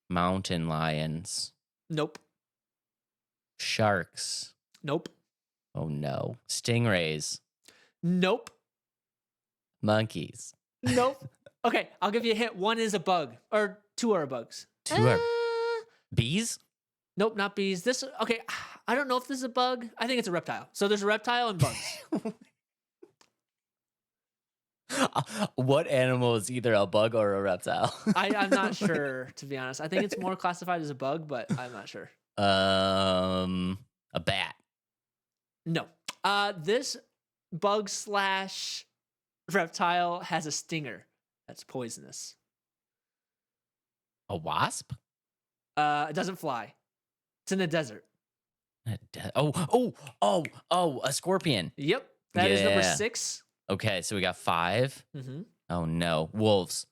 Mountain lions. Nope. Sharks. Nope. Oh no. Stingrays. Nope. Monkeys. Nope. Okay, I'll give you a hint. 1 is a bug, or 2 are bugs. 2 are bees. Nope, not bees. This okay. I don't know if this is a bug. I think it's a reptile. So there's a reptile and bugs. What animal is either a bug or a reptile? I'm not sure, to be honest. I think it's more classified as a bug, but I'm not sure. A bat. No. This bug slash reptile has a stinger that's poisonous. A wasp. It doesn't fly. It's in the desert. A scorpion. Yep. That is number Yeah. 6. Okay, so we got 5. Mm-hmm. Oh no, wolves.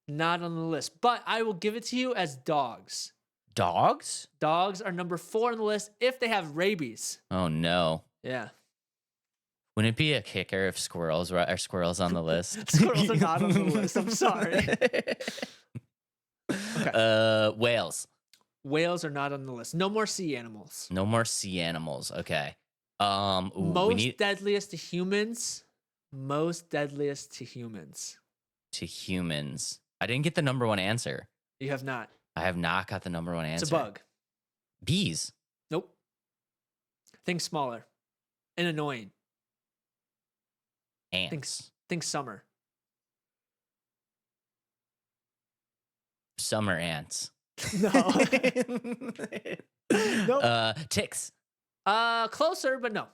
Not on the list, but I will give it to you as dogs. Dogs? Dogs are number 4 on the list if they have rabies. Oh no. Yeah. Wouldn't it be a kicker if squirrels are squirrels on the list? Squirrels are not on the list. I'm sorry. Okay. Whales. Whales are not on the list. No more sea animals. No more sea animals. Okay. Ooh, Most deadliest to humans. Most deadliest to humans. to humans. I didn't get the number one answer. You have not. I have not got the number one answer. It's a bug. Bees. Nope. Think smaller and annoying. Ants. Think summer. Summer ants. No. Nope. Ticks. Closer, but no.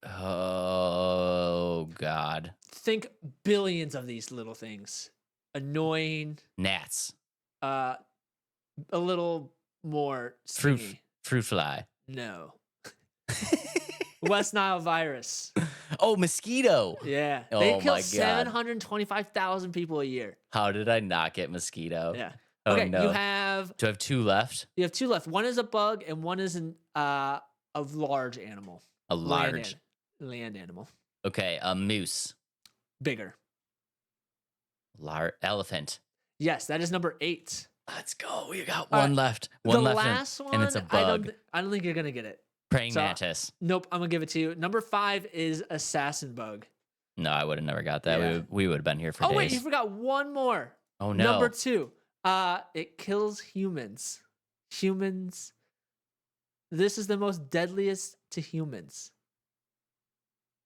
Oh God. Think billions of these little things. Annoying. Gnats. A little more stingy. Fruit fly. No. West Nile virus. Oh, mosquito. Yeah. Oh They kill my God. 725,000 people a year. How did I not get mosquito? Yeah. Oh Okay, no. you have 2 left? 2 left. One is a bug and one is a large animal. A large. Land animal. Okay, a moose. Bigger. Elephant. Yes, that is number 8. Let's go. We got All one right, left. One the left. last one, and it's a bug. I don't think you're gonna get it. Praying so- mantis. Nope, I'm gonna give it to you. Number 5 is assassin bug. No, I would have never got that. Yeah. We would have been here for Oh days. wait, you forgot one more. Oh no. Number 2. It kills humans. Humans. This is the most deadliest to humans.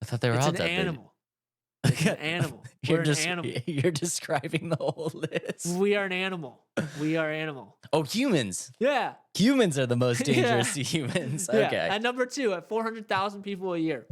I thought they were It's all an deadly. animal. It's an animal. We're an animal. You're describing the whole list. We are an animal. We are animal. Oh, humans. Yeah. Humans are the most Yeah. dangerous to humans. Yeah. Okay. At number 2, at 400,000 people a year.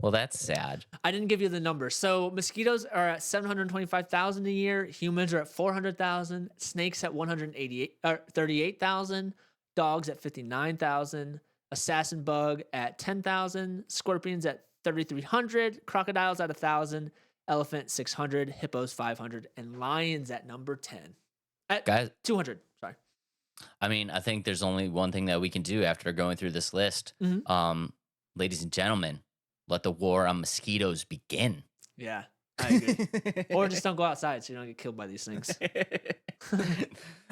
Well, that's sad. I didn't give you the number. So mosquitoes are at 725,000 a year. Humans are at 400,000. Snakes at 38,000. Dogs at 59,000. Assassin bug at 10,000. Scorpions at 3,300. Crocodiles at 1,000. Elephant 600. Hippos 500. And lions at number 10. At Guys, 200. Sorry. I mean, I think there's only one thing that we can do after going through this list. Mhm. Ladies and gentlemen, let the war on mosquitoes begin. Yeah, I agree. Or just don't go outside so you don't get killed by these things.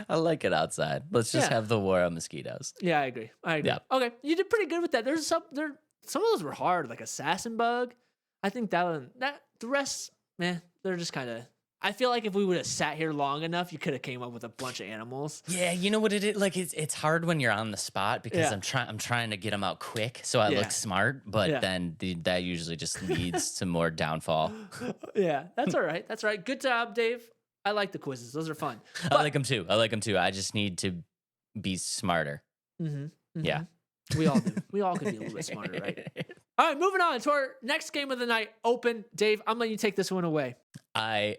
I like it outside. Let's just Yeah. have the war on mosquitoes. Yeah, I agree. Yeah. Okay, you did pretty good with that. There's some of those were hard, like assassin bug. I think the rest, man, they're just kind of I feel like if we would have sat here long enough, you could have came up with a bunch of animals. Yeah, you know what it is? Like it's hard when you're on the spot because Yeah. I'm trying to get them out quick so I Yeah. look smart, but Yeah. then that usually just leads to more downfall. Yeah, that's all right. That's all right. Good job, Dave. I like the quizzes. Those are fun. I like them too. I like them too. I just need to be smarter. Yeah. We all do. We all could be a little bit smarter, right? All right, moving on to our next game of the night. Open. Dave, I'm letting you take this one away. I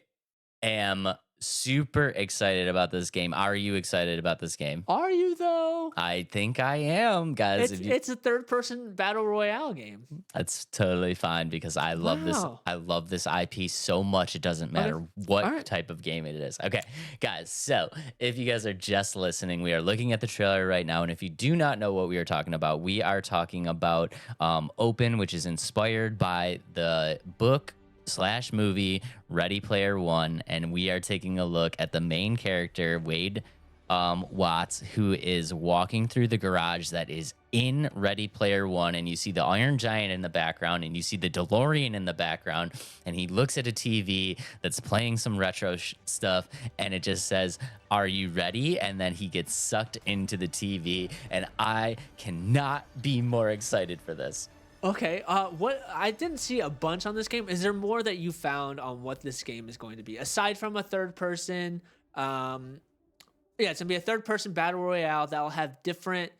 am super excited about this game. Are you excited about this game? Are you though? I think I am, guys. It's a third-person battle royale game. That's totally fine because I love this. Wow. I love this IP so much. It doesn't matter what All right. type of game it is. Okay, guys. So if you guys are just listening, we are looking at the trailer right now. And if you do not know what we are talking about, we are talking about Open, which is inspired by the book / movie Ready Player One, and we are taking a look at the main character Wade Watts, who is walking through the garage that is in Ready Player One, and you see the Iron Giant in the background, and you see the DeLorean in the background, and he looks at a TV that's playing some retro stuff, and it just says, "Are you ready?" And then he gets sucked into the TV, and I cannot be more excited for this. Okay. What I didn't see a bunch on this game. Is there more that you found on what this game is going to be aside from a third person? Yeah, it's gonna be a third person battle royale that'll have different,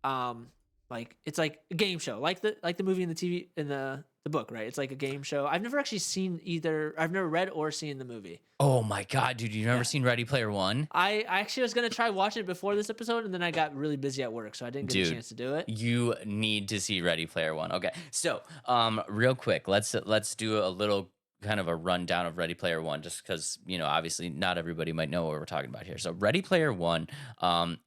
like it's like a game show, like the movie and the TV in the book, right? It's like a game show. I've never actually seen either. I've never read or seen the movie. Oh my God, dude, you've never seen Ready Player One? I actually was gonna try watching it before this episode, and then I got really busy at work, so I didn't get a chance to do it. You need to see Ready Player One. Okay, so real quick, let's do a little kind of a rundown of Ready Player One, just because obviously not everybody might know what we're talking about here. So Ready Player One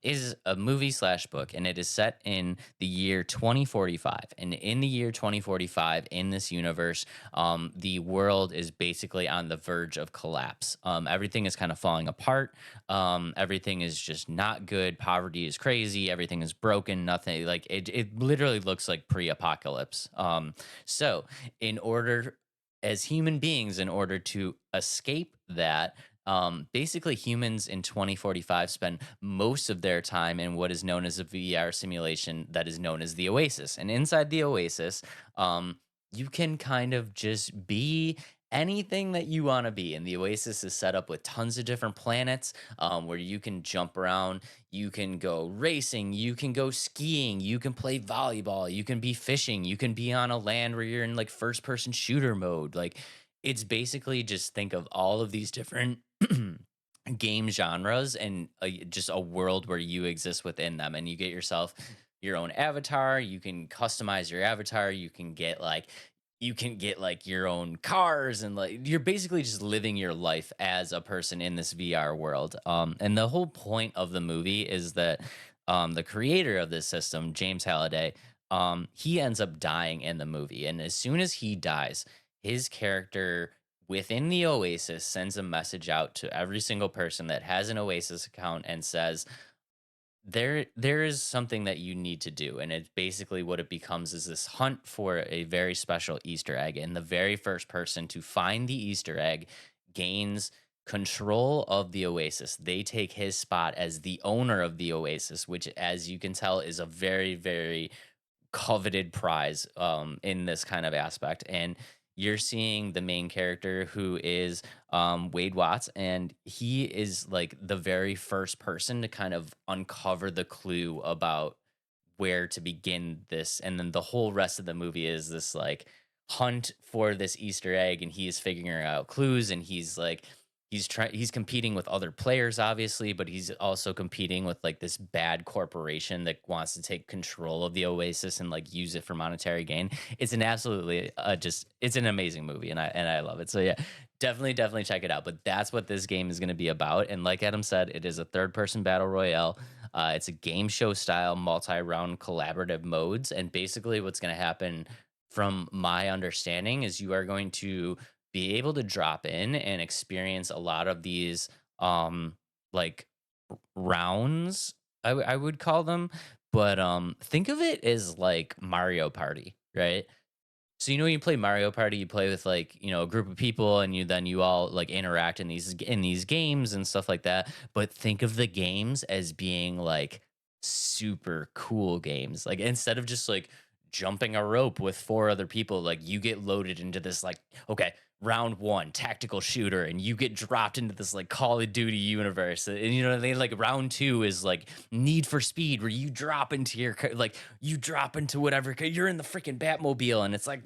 is a movie / book, and it is set in the year 2045. And in the year 2045, in this universe, the world is basically on the verge of collapse. Everything is kind of falling apart. Everything is just not good. Poverty is crazy. Everything is broken. Nothing like it literally looks like pre-apocalypse. So in order as human beings, in order to escape that, basically humans in 2045 spend most of their time in what is known as a VR simulation that is known as the Oasis. And inside the Oasis, you can kind of just be anything that you want to be. And the Oasis is set up with tons of different planets where you can jump around, you can go racing, you can go skiing, you can play volleyball, you can be fishing, you can be on a land where you're in like first person shooter mode. Like it's basically just think of all of these different game genres and just a world where you exist within them, and you get yourself your own avatar. You can customize your avatar. You can get like your own cars, and like you're basically just living your life as a person in this VR world. And the whole point of the movie is that the creator of this system, James Halliday, he ends up dying in the movie. And as soon as he dies, his character within the Oasis sends a message out to every single person that has an Oasis account and says, there is something that you need to do. And it's basically what it becomes is this hunt for a very special Easter egg, and the very first person to find the Easter egg gains control of the Oasis. They take his spot as the owner of the Oasis, which, as you can tell, is a very, very coveted prize in this kind of aspect. And you're seeing the main character, who is Wade Watts, and he is like the very first person to kind of uncover the clue about where to begin this. And then the whole rest of the movie is this like hunt for this Easter egg, and he is figuring out clues, and he's like he's competing with other players, obviously, but he's also competing with like this bad corporation that wants to take control of the Oasis and like use it for monetary gain. It's an absolutely it's an amazing movie, and I love it. So yeah, definitely check it out. But that's what this game is going to be about. And like Adam said, it is a third person battle royale. It's a game show style multi-round collaborative modes, and basically what's going to happen, from my understanding, is you are going to be able to drop in and experience a lot of these like rounds, I would call them. But think of it as like Mario Party, right? So you play Mario Party, you play with like a group of people, and you all like interact in these games and stuff like that. But think of the games as being like super cool games. Like instead of just like jumping a rope with four other people, like you get loaded into this like okay, round one tactical shooter, and you get dropped into this like Call of Duty universe, and you know what I mean. Like round two is like Need for Speed, where you drop into like you drop into whatever you're in the freaking Batmobile, and it's like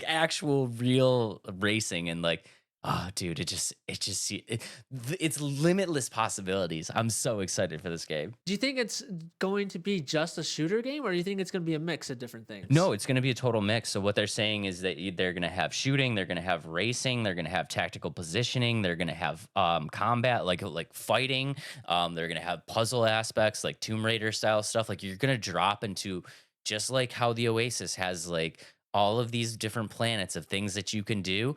actual real racing and like oh dude it's limitless possibilities. I'm so excited for this game. Do you think it's going to be just a shooter game, or do you think it's going to be a mix of different things? No, it's going to be a total mix. So what they're saying is that they're going to have shooting, they're going to have racing, they're going to have tactical positioning, they're going to have combat, like fighting. They're going to have puzzle aspects, like Tomb Raider style stuff. Like you're going to drop into just like how the Oasis has like all of these different planets of things that you can do.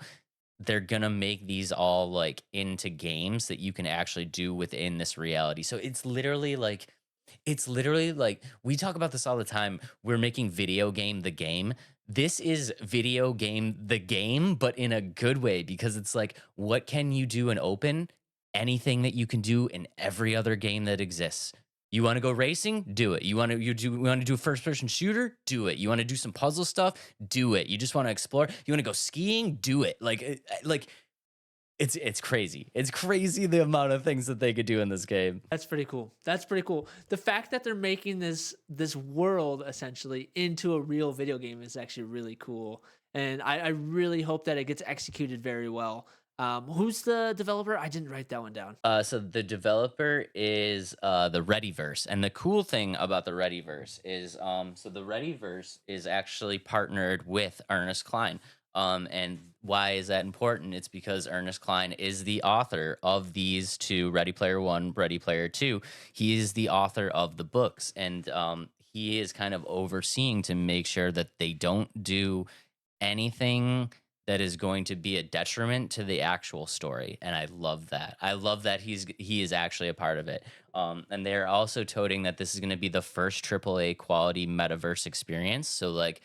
They're gonna make these all like into games that you can actually do within this reality. So it's literally like we talk about this all the time. We're making video game the game. This is video game the game, but in a good way, because it's like, what can you do in open? Anything that you can do in every other game that exists. You want to go racing? Do it. You want to do a first person shooter? Do it. You want to do some puzzle stuff? Do it. You just want to explore? You want to go skiing? Do it. Like it's crazy. It's crazy the amount of things that they could do in this game. That's pretty cool. That's pretty cool. The fact that they're making this world essentially into a real video game is actually really cool, and I really hope that it gets executed very well. Who's the developer? I didn't write that one down. So the developer is the Readyverse, and the cool thing about the Readyverse is so the Readyverse is actually partnered with Ernest Cline. And why is that important? It's because Ernest Cline is the author of these two, Ready Player One, Ready Player Two. He is the author of the books, and he is kind of overseeing to make sure that they don't do anything that is going to be a detriment to the actual story. And I love that. I love that he is actually a part of it. And they're also toting that this is going to be the first AAA quality metaverse experience. So like,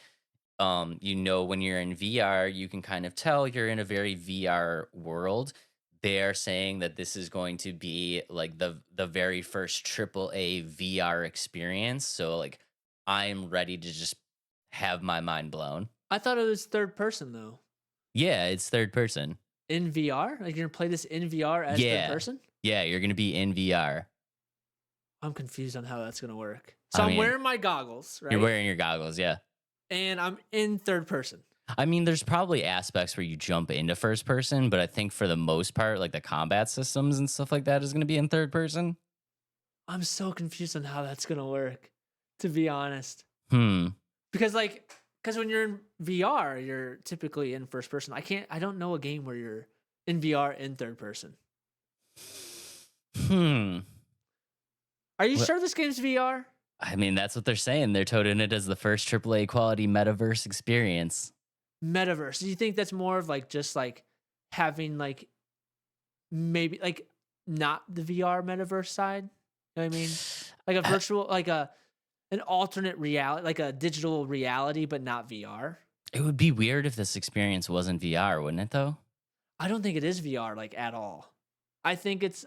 when you're in VR, you can kind of tell you're in a very VR world. They are saying that this is going to be like the very first AAA VR experience. So like, I'm ready to just have my mind blown. I thought it was third person though. Yeah, it's third person. In VR? Like you're gonna play this in VR as third person? Yeah, you're gonna be in VR. I'm confused on how that's gonna work. So I I'm mean, wearing my goggles, right? You're wearing your goggles, yeah. And I'm in third person. I mean, there's probably aspects where you jump into first person, but I think for the most part, like the combat systems and stuff like that is gonna be in third person. I'm so confused on how that's gonna work, to be honest. Because when you're in VR, you're typically in first person. I don't know a game where you're in VR in third person. Are you sure this game's VR? I mean, that's what they're saying. They're toting it as the first AAA quality metaverse experience. Metaverse. Do you think that's more of like just like having like maybe like not the VR metaverse side? You know what I mean? Like a virtual, like an alternate reality, like a digital reality, but not VR. It would be weird if this experience wasn't VR, wouldn't it though? I don't think it is VR like at all. I think it's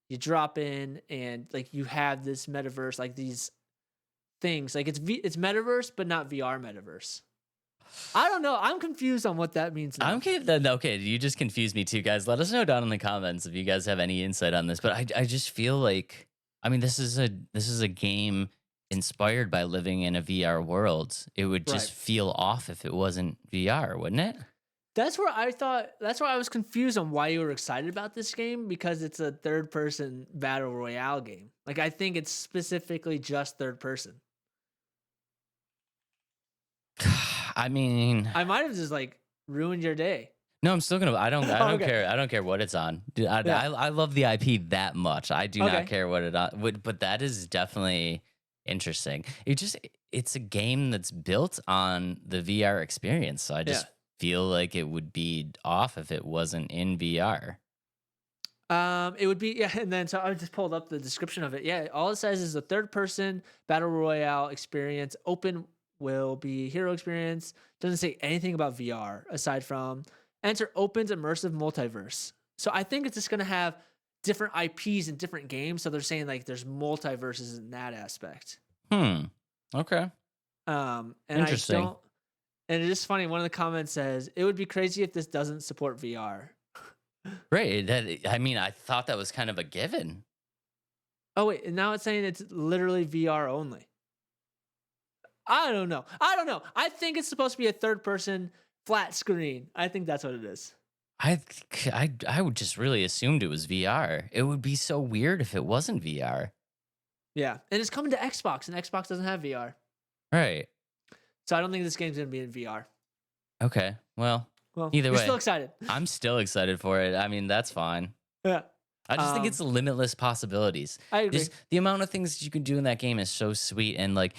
you drop in and like you have this metaverse, like these things, like it's metaverse, but not VR metaverse. I don't know. I'm confused on what that means now. Okay, you just confused me too, guys. Let us know down in the comments if you guys have any insight on this. But I just feel like, I mean, this is a game inspired by living in a VR world. It would just feel off if it wasn't VR, wouldn't it? That's where I was confused on why you were excited about this game, because it's a third person battle royale game. Like I think it's specifically just third person. I mean, I might have just like ruined your day. no, I'm still gonna. I don't Okay. care. I don't care what it's on. Dude, I love the IP that much. I do not care what it on. But that is definitely interesting. It's a game that's built on the VR experience. So I just feel like it would be off if it wasn't in VR. It would be, and then so I just pulled up the description of it. Yeah, all it says is a third person battle royale experience, open will be hero experience. Doesn't say anything about VR aside from enter opens immersive multiverse. So I think it's just gonna have different IPs in different games. So they're saying like there's multiverses in that aspect. Hmm. Okay. And I Interesting. don't. And it is funny. One of the comments says it would be crazy if this doesn't support VR. Right. I mean, I thought that was kind of a given. Oh wait, and now it's saying it's literally VR only. I don't know. I think it's supposed to be a third person flat screen. I think that's what it is. I would just really assumed it was VR. It would be so weird if it wasn't VR. Yeah, and it's coming to Xbox, and Xbox doesn't have VR, Right. so I don't think this game's gonna be in VR. Okay. Well, Well, either you're way, still excited. I'm still excited for it. I mean, that's fine. Yeah, I just think Um, it's limitless possibilities. I agree. Just the amount of things that you can do in that game is so sweet, and like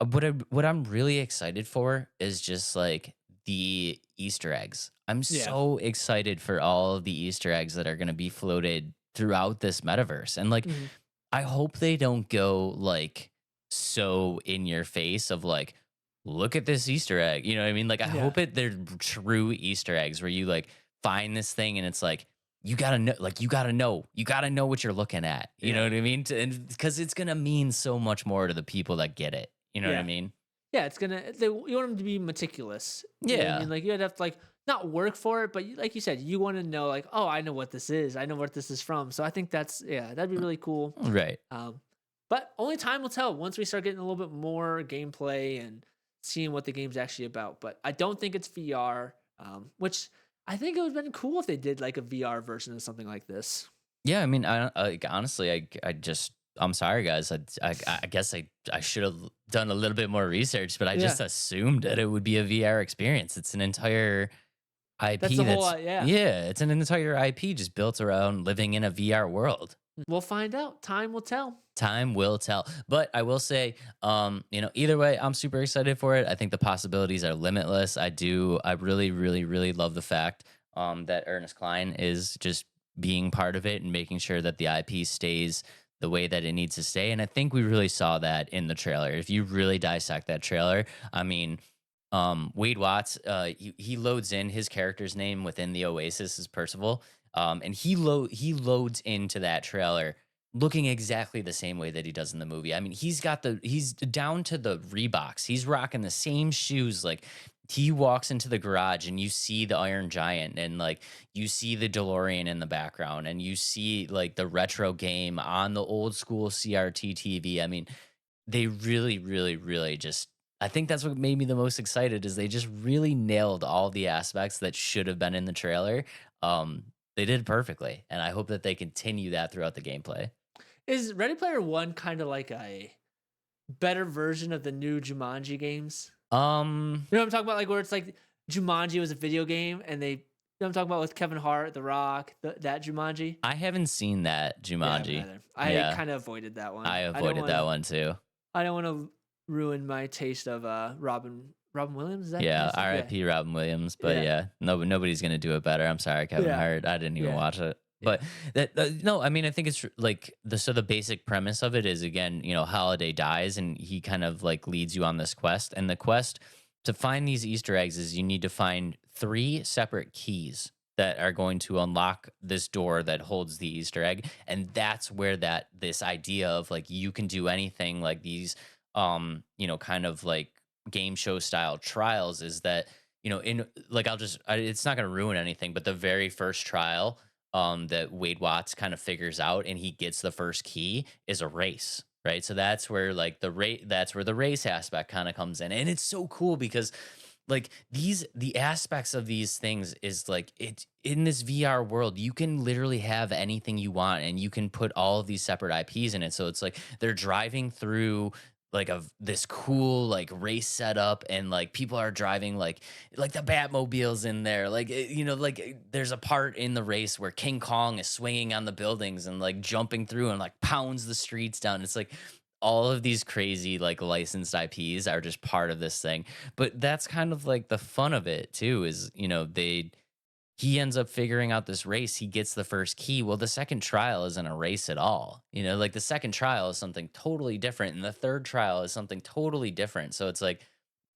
what I'm really excited for is just like the Easter eggs. I'm Yeah. so excited for all of the Easter eggs that are going to be floated throughout this metaverse, and like Mhm. I hope they don't go like so in your face of like, look at this Easter egg. You know what I mean? Like I Yeah. hope they're true Easter eggs where you like find this thing and it's like you gotta know, like you gotta know what you're looking at. You know Yeah. what I mean? And because it's gonna mean so much more to the people that get it. You know what I Yeah. mean? Yeah, it's gonna. You want them to be meticulous. You know what I Yeah. mean, like you'd have to like not work for it, but like you said, you want to know like, oh, I know what this is. I know what this is from. So I think that'd be really cool. Right. But only time will tell once we start getting a little bit more gameplay and seeing what the game's actually about. But I don't think it's VR, which I think it would have been cool if they did like a VR version of something like this. Yeah. I mean, like honestly, I'm sorry, guys. I guess I should have done a little bit more research, but I just Yeah. assumed that it would be a VR experience. It's an entire IP. That's the whole, yeah. Yeah, it's an entire IP just built around living in a VR world. We'll find out. Time will tell. Time will tell. But I will say, either way, I'm super excited for it. I think the possibilities are limitless. I really, really, really love the fact that Ernest Klein is just being part of it and making sure that the IP stays the way that it needs to stay. And I think we really saw that in the trailer. If you really dissect that trailer, I mean, Wade Watts, he loads in his character's name within the Oasis as Percival, and he loads into that trailer looking exactly the same way that he does in the movie. I mean, he's down to the Reeboks. He's rocking the same shoes. Like he walks into the garage and you see the Iron Giant and like you see the DeLorean in the background and you see like the retro game on the old school CRT TV. I mean, they really, really, really just, I think that's what made me the most excited is they just really nailed all the aspects that should have been in the trailer. They did perfectly. And I hope that they continue that throughout the gameplay. Is Ready Player One kind of like a better version of the new Jumanji games? You know what I'm talking about? Like where it's like Jumanji was a video game and you know what I'm talking about with Kevin Hart, The Rock, that Jumanji? I haven't seen that Yeah, Jumanji. I kind of avoided that one. I avoided that one too. I don't want to ruin my taste of Robin Williams. Is that Yeah, his name? R.I.P. Robin Williams. But Yeah. yeah, nobody's gonna do it better. I'm sorry, Kevin Yeah. Hart. I didn't even Yeah. watch it. Yeah. But no, I mean, I think it's like the basic premise of it is again, Holiday dies and he kind of like leads you on this quest, and the quest to find these Easter eggs is you need to find 3 separate keys that are going to unlock this door that holds the Easter egg, and that's where this idea of like you can do anything like these kind of like game show style trials is that in like it's not going to ruin anything, but the very first trial that Wade Watts kind of figures out and he gets the first key is a race, right? So that's where like that's where the race aspect kind of comes in, and it's so cool because like the aspects of these things is like it in this VR world you can literally have anything you want and you can put all of these separate IPs in it. So it's like they're driving through like this cool like race setup and like people are driving like the Batmobiles in there, like like there's a part in the race where King Kong is swinging on the buildings and like jumping through and like pounds the streets down. It's like all of these crazy like licensed IPs are just part of this thing, but that's kind of like the fun of it too is he ends up figuring out this race. He gets the first key. Well, the second trial isn't a race at all. Like the second trial is something totally different. And the third trial is something totally different. So it's like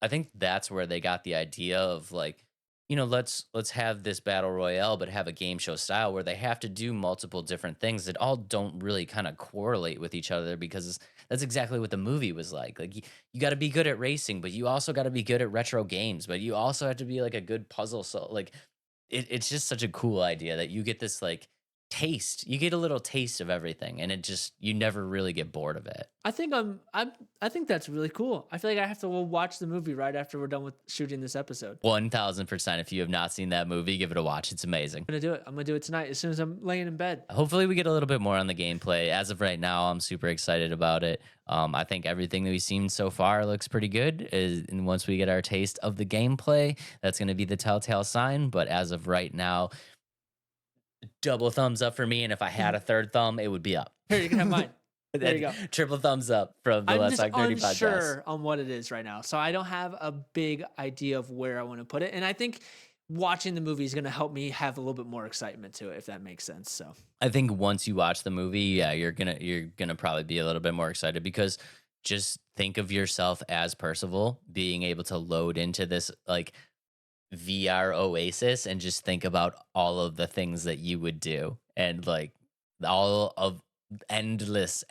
I think that's where they got the idea of like, you know, let's have this battle royale, but have a game show style where they have to do multiple different things that all don't really kind of correlate with each other because that's exactly what the movie was like. Like you got to be good at racing, but you also got to be good at retro games, but you also have to be like a good puzzle. So like it's just such a cool idea that you get this like taste. You get a little taste of everything, and it just you never really get bored of it. I think that's really cool. I feel like I have to watch the movie right after we're done with shooting this episode. 1000%. If you have not seen that movie, give it a watch. It's amazing. I'm gonna do it. I'm gonna do it tonight as soon as I'm laying in bed. Hopefully, we get a little bit more on the gameplay. As of right now, I'm super excited about it. I think everything that we've seen so far looks pretty good. And once we get our taste of the gameplay, that's going to be the telltale sign. But as of right now, double thumbs up for me. And if I had a third thumb, it would be up. Here, you can have mine. There you go. Triple thumbs up from the I'm Let's just Talk Nerdy podcast. unsure on what it is right now, so I don't have a big idea of where I want to put it. And I think watching the movie is going to help me have a little bit more excitement to it, if that makes sense. So I think once you watch the movie, yeah, you're gonna probably be a little bit more excited because just think of yourself as Percival being able to load into this like VR oasis and just think about all of the things that you would do and like all of endless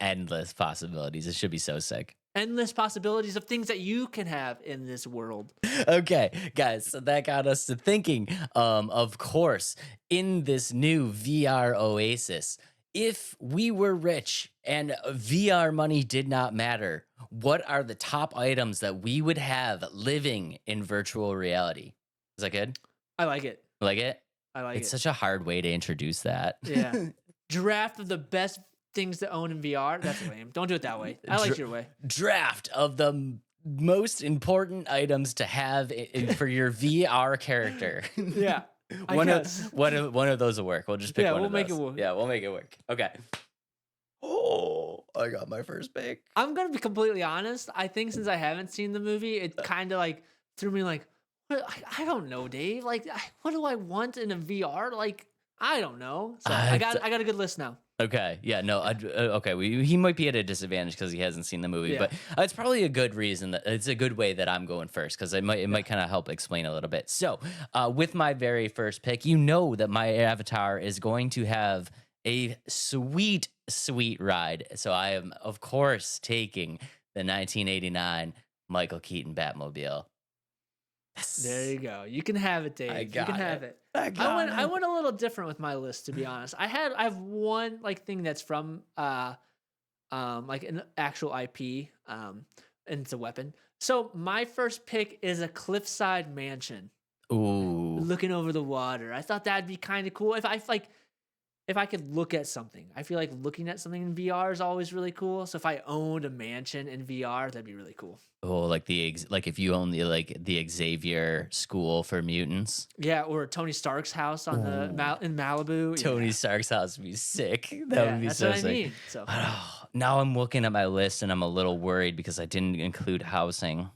possibilities. It should be so sick. endless possibilities of things that you can have in this world. Okay, guys, so that got us to thinking, of course, in this new VR oasis, if we were rich and VR money did not matter, what are the top items that we would have living in virtual reality? Is that good? I like it. Like it? I like It's it. such a hard way to introduce that. Yeah. Draft of the best things to own in VR. That's lame. Don't do it that way. I like your way. Draft of the most important items to have for your VR character. Yeah. One of those will work. We'll just pick one we'll of make those. it work. Yeah, we'll make it work. Okay. Oh, I got my first pick. I'm gonna be completely honest. I think since I haven't seen the movie, it kind of like threw me like, I don't know, Dave. Like, what do I want in a VR? Like, I don't know. So I got a good list now. Okay. Yeah. No. Okay. He might be at a disadvantage because he hasn't seen the movie, Yeah. but it's probably a good reason that it's a good way that I'm going first because it might kind of help explain a little bit. So, with my very first pick, you know that my avatar is going to have a sweet ride. So I am, of course, taking the 1989 Michael Keaton Batmobile. There you go. You can have it, Dave. You can have it. I went a little different with my list, to be honest. I have one like thing that's from like an actual IP, and it's a weapon. So my first pick is a cliffside mansion Ooh. looking over the water. I thought that'd be kind of cool if I could look at something. I feel like looking at something in VR is always really cool. So if I owned a mansion in VR, that'd be really cool. Oh, like if you own the Xavier School for Mutants. Yeah, or Tony Stark's house on in Malibu. Tony Yeah. Stark's house would be sick. That Yeah, would be that's so what sick. I mean. So Now I'm looking at my list and I'm a little worried because I didn't include housing.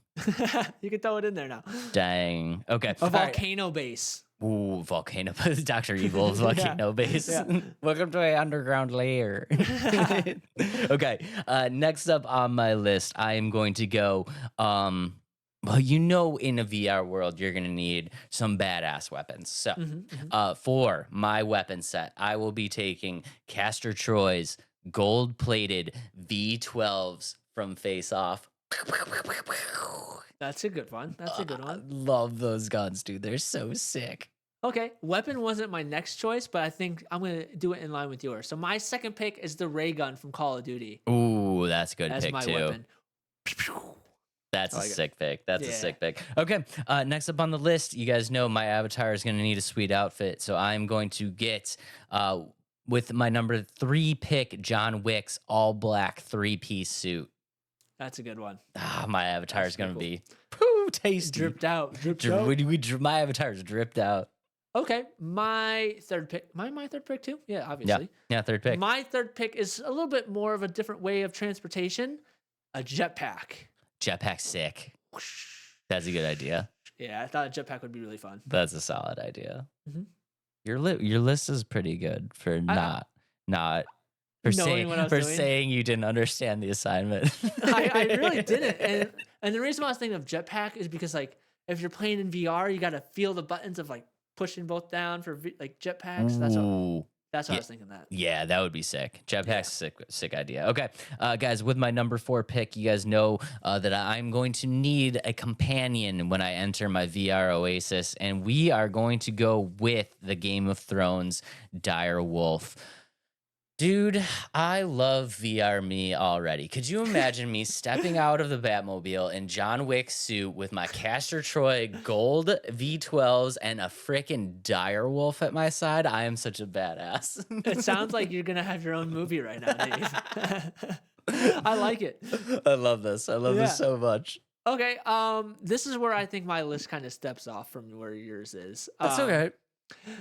you can throw it in there now. Dang. Okay. A All right. volcano base. Ooh, volcano. Dr. Evil's volcano base. yeah. Welcome to my underground lair. Okay. Next up on my list, I am going to go. Well, you know, in a VR world, you're going to need some badass weapons. So, for my weapon set, I will be taking Castor Troy's gold-plated V12s from Face Off. That's a good one. That's a good one. Love those guns, dude. They're so sick. Okay, weapon wasn't my next choice, but I think I'm gonna do it in line with yours. So my second pick is the ray gun from Call of Duty Ooh, that's a good as pick my too. weapon. That's like a it. sick pick. That's a Yeah. sick pick. Okay, next up on the list, you guys know my avatar is going to need a sweet outfit, so I'm going to get with my number 3 pick, John Wick's all black 3-piece suit. That's a good one. My avatar is That's going to pretty be poo tasty. Dripped out. My avatar is dripped out. Okay, my third pick. My third pick too. Yeah, obviously. Yeah, third pick. My third pick is a little bit more of a different way of transportation. A jetpack. Jetpack sick. That's a good idea. Yeah, I thought a jetpack would be really fun. That's a solid idea. Mhm. Your list is pretty good for not for knowing saying what I was for doing. saying you didn't understand the assignment. I really didn't. And the reason why I was thinking of jetpack is because like if you're playing in VR, you got to feel the buttons of like pushing both down for like jetpacks. Ooh. That's what I Yeah. was thinking that. Yeah, that would be sick. Jetpack's Yeah. sick idea. Okay, guys, with my number 4 pick, you guys know that I'm going to need a companion when I enter my VR Oasis, and we are going to go with the Game of Thrones dire wolf. Dude, I love VR me already. Could you imagine me stepping out of the Batmobile in John Wick's suit with my Castor Troy gold V12s and a freaking dire wolf at my side? I am such a badass. It sounds like you're gonna have your own movie right now, Dave. I like it. I love this. I love Yeah. this so much. Okay, this is where I think my list kind of steps off from where yours is. That's okay.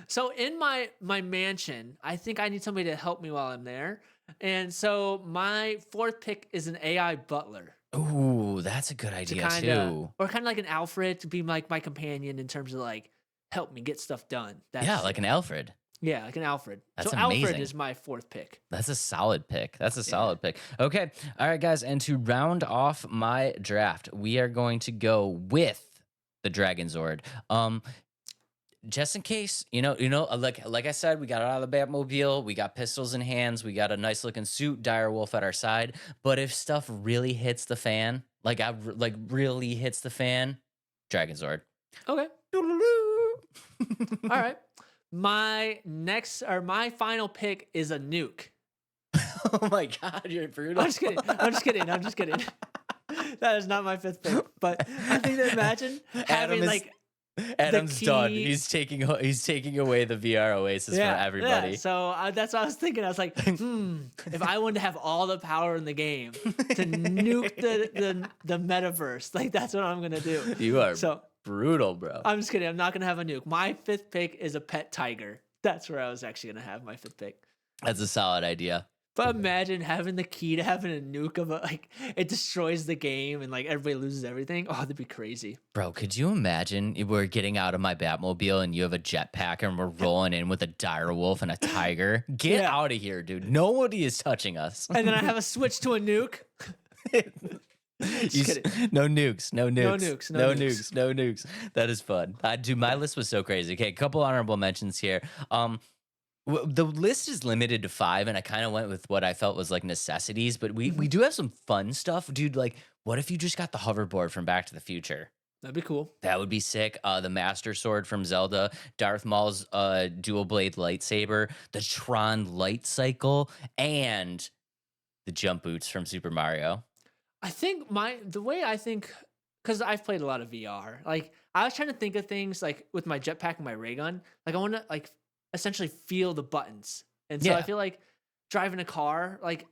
So in my mansion, I think I need somebody to help me while I'm there. And so my 4th pick is an AI butler. Ooh, that's a good idea too. Or kind of like an Alfred to be like my companion in terms of like help me get stuff done. Yeah, like an Alfred. Yeah, like an Alfred. That's so Alfred amazing. is my 4th pick. That's a solid pick. That's a solid pick. Okay. All right, guys. And to round off my draft, we are going to go with the Dragon Zord. Just in case, like I said, we got out of the Batmobile, we got pistols in hands, we got a nice looking suit, dire wolf at our side. But if stuff really hits the fan, really hits the fan, Dragon Zord. Okay. All right. My final pick is a nuke. Oh my God, you're brutal. I'm just kidding. That is not my 5th pick. But I think that imagine having Adam's key. done. He's taking away the VR Oasis from everybody. Yeah. So that's what I was thinking. I was like, if I wanted to have all the power in the game to nuke the metaverse, like that's what I'm gonna do. You are brutal, bro. I'm just kidding. I'm not gonna have a nuke. My 5th pick is a pet tiger. That's where I was actually gonna have my 5th pick. That's a solid idea. But imagine having the key to having a nuke of it destroys the game and like everybody loses everything. Oh, that'd be crazy. Bro, could you imagine if we're getting out of my Batmobile and you have a jetpack and we're rolling in with a dire wolf and a tiger? Get out of here, dude. Nobody is touching us. And then I have a switch to a nuke. Just kidding. No nukes. No nukes. That is fun. Dude, my list was so crazy. Okay, a couple honorable mentions here. The list is limited to 5, and I kind of went with what I felt was like necessities, but we do have some fun stuff, dude. Like, what if you just got the hoverboard from Back to the Future? That'd be cool. That would be sick. The Master Sword from Zelda, Darth Maul's dual blade lightsaber, the Tron light cycle, and the jump boots from Super Mario. I think because I've played a lot of VR. Like I was trying to think of things like with my jetpack and my ray gun. Like I want to like essentially feel the buttons, and so I feel like driving a car. Like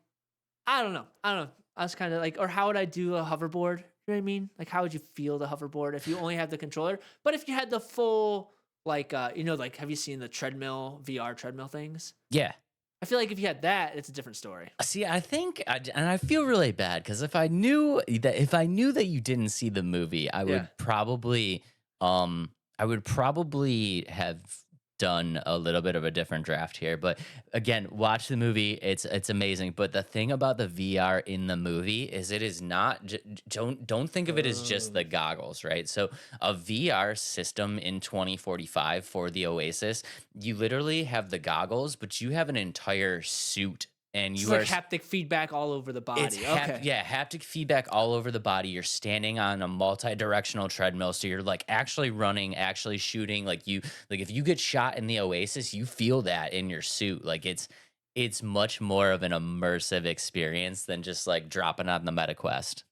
I don't know. I was kind of like, or how would I do a hoverboard? You know what I mean? Like how would you feel the hoverboard if you only had the controller? But if you had the full like have you seen the VR treadmill things? Yeah. I feel like if you had that, it's a different story. See, I think, and I feel really bad because if I knew that you didn't see the movie, I would probably have done a little bit of a different draft here. But again, watch the movie; it's amazing. But the thing about the VR in the movie is it is not. Don't think of it as just the goggles, right? So a VR system in 2045 for the Oasis, you literally have the goggles, but you have an entire suit. And It's you like are haptic feedback all over the body. Haptic feedback all over the body. You're standing on a multi-directional treadmill, so you're like actually running, actually shooting. Like if you get shot in the Oasis, you feel that in your suit. Like it's much more of an immersive experience than just like dropping on the MetaQuest.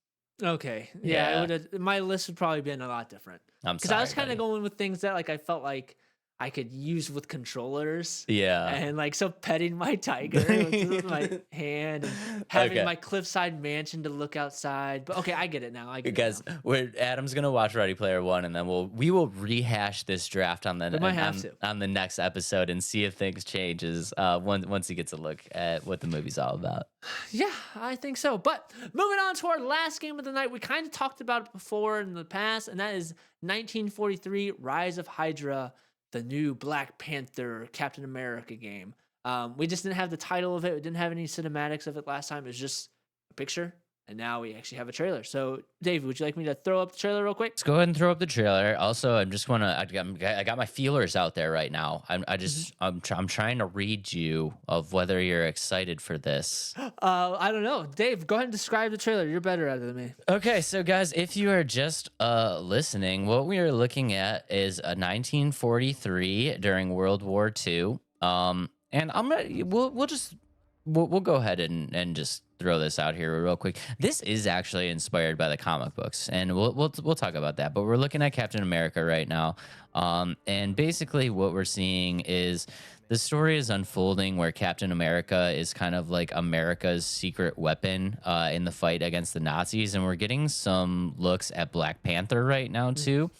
Okay. Yeah. My list would probably been a lot different. Because I was kind of going with things that like I felt like I could use with controllers. Yeah. And like, so petting my tiger with my hand and having my cliffside mansion to look outside. But okay, I get it now. Guys, Adam's going to watch Ready Player One, and then we will rehash this draft on the next episode and see if things changes once he gets a look at what the movie's all about. Yeah, I think so. But moving on to our last game of the night, we kind of talked about it before in the past, and that is 1943 Rise of Hydra, the new Black Panther Captain America game. We just didn't have the title of it. We didn't have any cinematics of it last time. It was just a picture, and now we actually have a trailer. So, Dave, would you like me to throw up the trailer real quick? Let's go ahead and throw up the trailer. Also, I'm just I got my feelers out there right now. I'm trying to read you of whether you're excited for this. I don't know. Dave, go ahead and describe the trailer. You're better at it than me. Okay, so guys, if you are just listening, what we are looking at is a 1943 during World War II. And we'll go ahead and just throw this out here real quick. This is actually inspired by the comic books, and we'll talk about that. But we're looking at Captain America right now, and basically what we're seeing is the story is unfolding where Captain America is kind of like America's secret weapon in the fight against the Nazis. And we're getting some looks at Black Panther right now, too.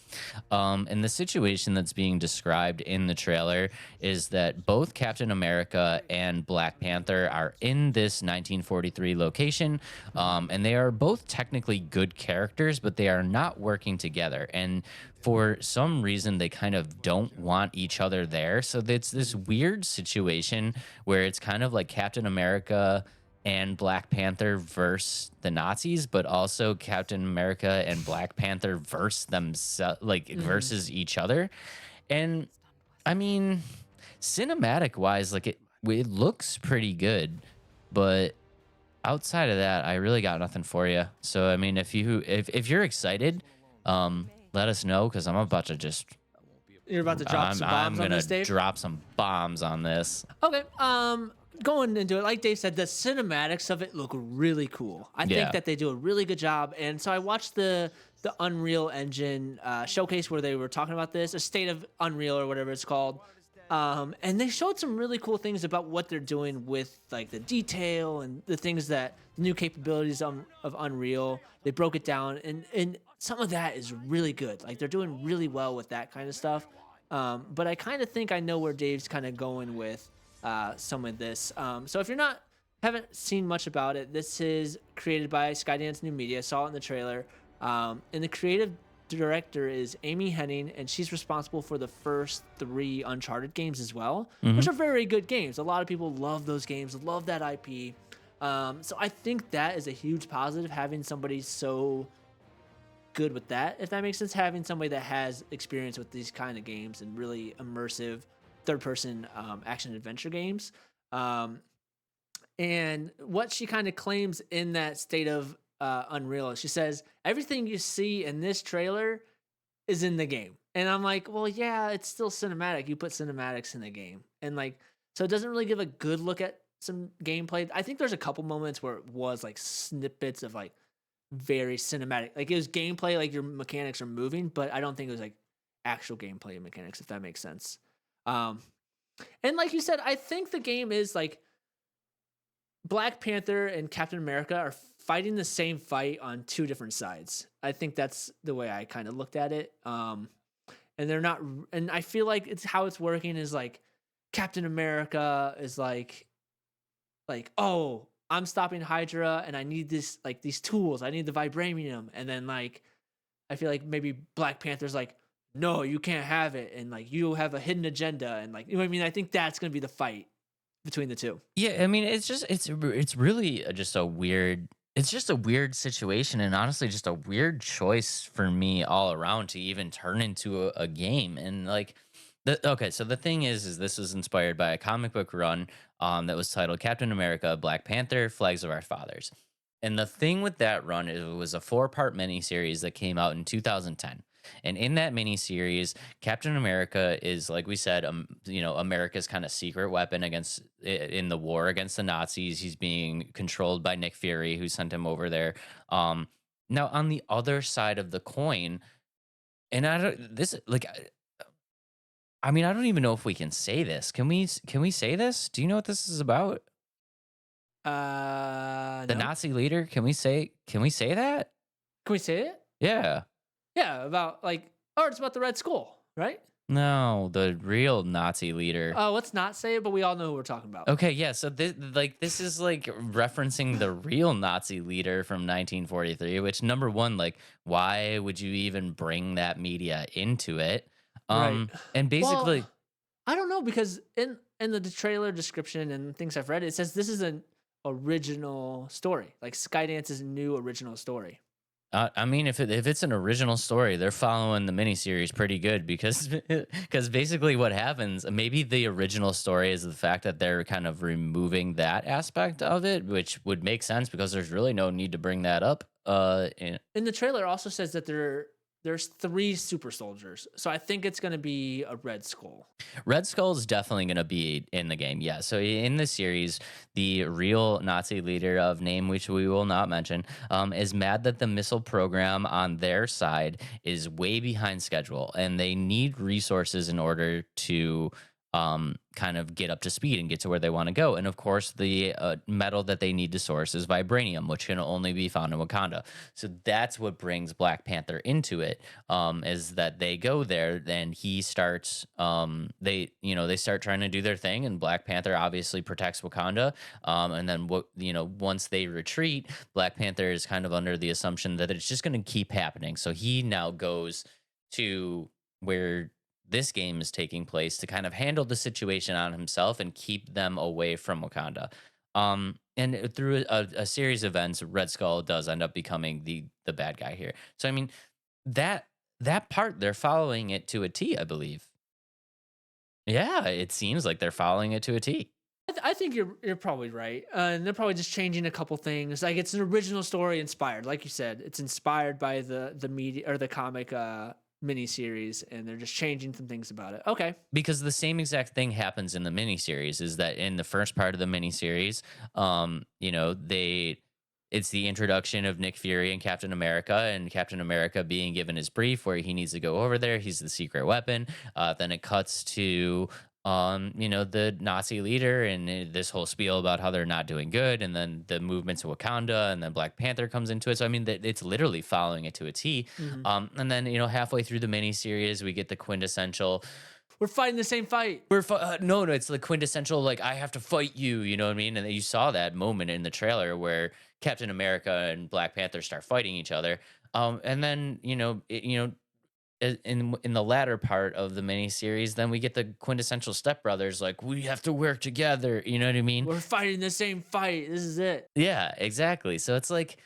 And the situation that's being described in the trailer is that both Captain America and Black Panther are in this 1943 location. And they are both technically good characters, but they are not working together. And for some reason, they kind of don't want each other there. So it's this weird situation where it's kind of like Captain America and Black Panther versus the Nazis, but also Captain America and Black Panther versus themselves, versus each other. And I mean, cinematic wise, like it looks pretty good, but outside of that, I really got nothing for you. So I mean, if you're excited, let us know, because I'm about to just. You're about to drop some bombs on this, Dave? I'm gonna drop some bombs on this. Okay. Going into it, like Dave said, the cinematics of it look really cool. I think that they do a really good job. And so I watched the Unreal Engine showcase where they were talking about this, a State of Unreal or whatever it's called. And they showed some really cool things about what they're doing with like the detail and the things that new capabilities of Unreal. They broke it down, and some of that is really good. Like they're doing really well with that kind of stuff. But I kind of think I know where Dave's kind of going with some of this. So if you're haven't seen much about it, this is created by Skydance New Media. Saw it in the trailer. And the creative director is Amy Hennig, and she's responsible for the first 3 Uncharted games as well, which are very good games. A lot of people love those games, love that IP. So I think that is a huge positive, having somebody so good with that, if that makes sense, having somebody that has experience with these kind of games and really immersive third-person action adventure games. And what she kind of claims in that State of Unreal, she says everything you see in this trailer is in the game. And I'm like, well, yeah, it's still cinematic. You put cinematics in the game, and like, so it doesn't really give a good look at some gameplay. I think there's a couple moments where it was like snippets of like very cinematic, like it was gameplay, like your mechanics are moving, but I don't think it was like actual gameplay mechanics, if that makes sense. And like you said, I think the game is like Black Panther and Captain America are fighting the same fight on 2 different sides. I think that's the way I kind of looked at it. And they're not, and I feel like it's how it's working is like Captain America is like, oh, I'm stopping Hydra and I need this, like these tools. I need the vibranium. And then like, I feel like maybe Black Panther's like, no, you can't have it. And like, you have a hidden agenda. And like, you know what I mean? I think that's going to be the fight between the 2. Yeah, I mean, it's really just a weird. It's just a weird situation, and honestly, just a weird choice for me all around to even turn into a game. And like, so the thing is this was inspired by a comic book run that was titled Captain America, Black Panther, Flags of Our Fathers. And the thing with that run is it was a 4-part miniseries that came out in 2010. And in that miniseries, Captain America is, like we said, America's kind of secret weapon in the war against the Nazis. He's being controlled by Nick Fury, who sent him over there. Now, on the other side of the coin, and I don't even know if we can say this. Can we say this? Do you know what this is about? The No. Nazi leader. Can we say that? Can we say it? Yeah. Yeah, about like, it's about the Red Skull, right? No, the real Nazi leader. Oh, let's not say it, but we all know who we're talking about. Okay, yeah. So this is like referencing the real Nazi leader from 1943. Which, number one, like, why would you even bring that media into it? Right. And basically, I don't know because in the trailer description and things I've read, it says this is an original story. Like Skydance's new original story. I mean, if it's an original story, they're following the miniseries pretty good because because basically what happens, maybe the original story is the fact that they're kind of removing that aspect of it, which would make sense because there's really no need to bring that up. In the trailer, it also says that there's three super soldiers, so I think it's gonna be a Red Skull. Red Skull is definitely going to be in the game. Yeah. So in the series, the real Nazi leader of name, which we will not mention, is mad that the missile program on their side is way behind schedule, and they need resources in order to kind of get up to speed and get to where they want to go. And of course, the metal that they need to source is vibranium, which can only be found in Wakanda. So that's what brings Black Panther into it. Is that they go there, then he starts. They start trying to do their thing, and Black Panther obviously protects Wakanda. And then once they retreat, Black Panther is kind of under the assumption that it's just going to keep happening. So he now goes to where this game is taking place to kind of handle the situation on himself and keep them away from Wakanda. And through a series of events, Red Skull does end up becoming the bad guy here. So I mean, that part they're following it to a T, I believe. Yeah, it seems like they're following it to a T. I think you're probably right, and they're probably just changing a couple things. Like it's an original story inspired, like you said, it's inspired by the media or the comic miniseries, and they're just changing some things about it. Okay, Because the same exact thing happens in the miniseries is that in the first part of the miniseries, they it's the introduction of Nick Fury and Captain America being given his brief where he needs to go over there. He's the secret weapon. Then it cuts to the Nazi leader and this whole spiel about how they're not doing good, and then the movements of Wakanda, and then Black Panther comes into it. So I mean, it's literally following it to a T. hmm And then halfway through the miniseries, we get the quintessential we're fighting the same fight. no, it's the quintessential like I have to fight you, you know what I mean? And you saw that moment in the trailer where Captain America and Black Panther start fighting each other. And then in the latter part of the miniseries, then we get the quintessential stepbrothers like we have to work together. You know what I mean? We're fighting the same fight. This is it. Yeah, exactly. So it's like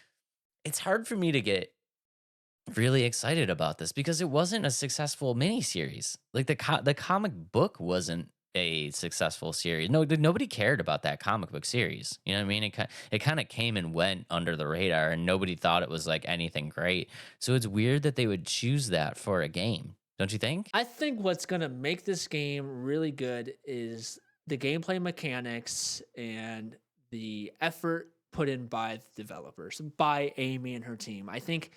it's hard for me to get really excited about this because it wasn't a successful miniseries. Like the comic book wasn't a successful series. No, nobody cared about that comic book series. You know what I mean? It kind of came and went under the radar, and nobody thought it was like anything great. So it's weird that they would choose that for a game. Don't you think? I think what's gonna make this game really good is the gameplay mechanics and the effort put in by the developers, by Amy and her team. I think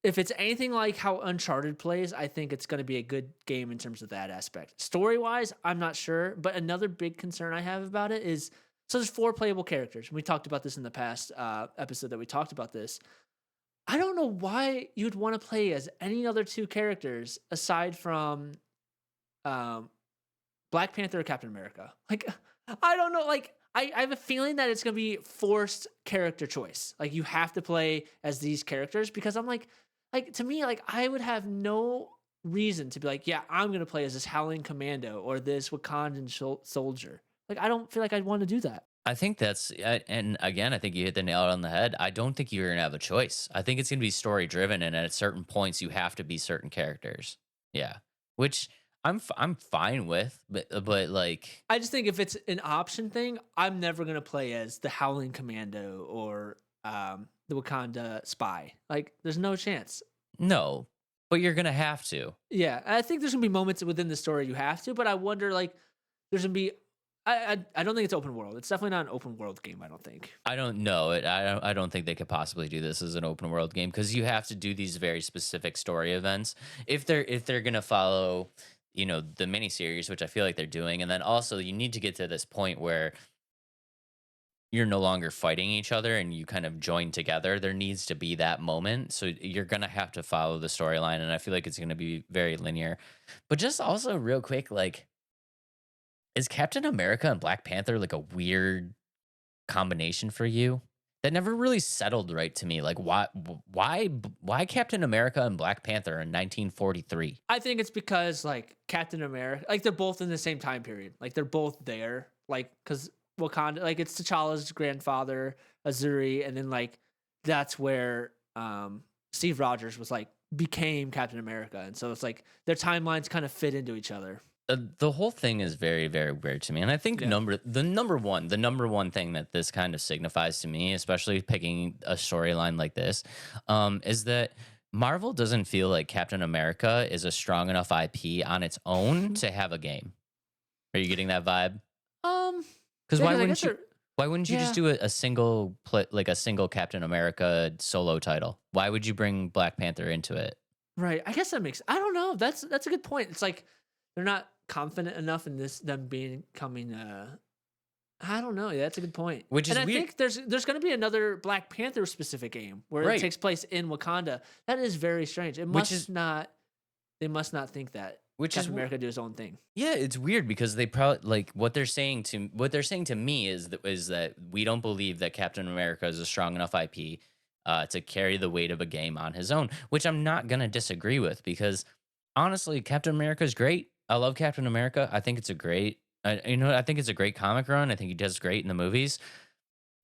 if it's anything like how Uncharted plays, I think it's going to be a good game in terms of that aspect. Story wise, I'm not sure, but another big concern I have about it is so there's 4 playable characters. We talked about this in the past episode that we talked about this. I don't know why you'd want to play as any other 2 characters aside from Black Panther or Captain America. Like, I don't know. Like, I have a feeling that it's going to be forced character choice. Like, you have to play as these characters because I'm like to me, like I would have no reason to be like, yeah, I'm gonna play as this Howling Commando or this Wakandan soldier. Like, I don't feel like I'd want to do that. I think and again, I think you hit the nail on the head. I don't think you're gonna have a choice. I think it's gonna be story driven, and at certain points, you have to be certain characters. Yeah, which I'm fine with, but like I just think if it's an option thing, I'm never gonna play as the Howling Commando or the Wakanda spy. Like, there's no chance. no, but you're gonna have to. Yeah, I think there's gonna be moments within the story you have to, but I wonder like there's gonna be. I don't think it's open world. It's definitely not an open world game. I don't think. I don't know it. I don't think they could possibly do this as an open world game because you have to do these very specific story events if they're gonna follow the miniseries, which I feel like they're doing, and then also you need to get to this point where you're no longer fighting each other and you kind of join together. There needs to be that moment. So you're going to have to follow the storyline. And I feel like it's going to be very linear. But just also, real quick, like, is Captain America and Black Panther like a weird combination for you? that never really settled right to me. Like why Captain America and Black Panther in 1943? I think it's because like Captain America, like they're both in the same time period. Like they're both there. Like because Wakanda, like it's T'Challa's grandfather, Azuri, and then like that's where Steve Rogers was like became Captain America, and so it's like their timelines kind of fit into each other. The whole thing is very, very weird to me, and I think Yeah. the number one thing that this kind of signifies to me, especially picking a storyline like this, is that Marvel doesn't feel like Captain America is a strong enough IP on its own to have a game. Are you getting that vibe? Because Yeah, why 'cause I wouldn't guess you? they're- Why wouldn't you just yeah. do a single like a single Captain America solo title? Why would you bring Black Panther into it? Right. I guess that makes. I don't know. That's a good point. It's like they're not confident enough in them becoming. I don't know. Yeah, that's a good point. Which is and I weird. think there's going to be another Black Panther specific game where Right. it takes place in Wakanda. That is very strange. It Which must is- not. They must not think that Which Captain is America do his own thing. Yeah, it's weird because they probably like what they're saying to me is that we don't believe that Captain America is a strong enough IP to carry the weight of a game on his own, which I'm not gonna disagree with because honestly, Captain America is great. I love Captain America. I think it's a great, I think it's a great comic run. I think he does great in the movies.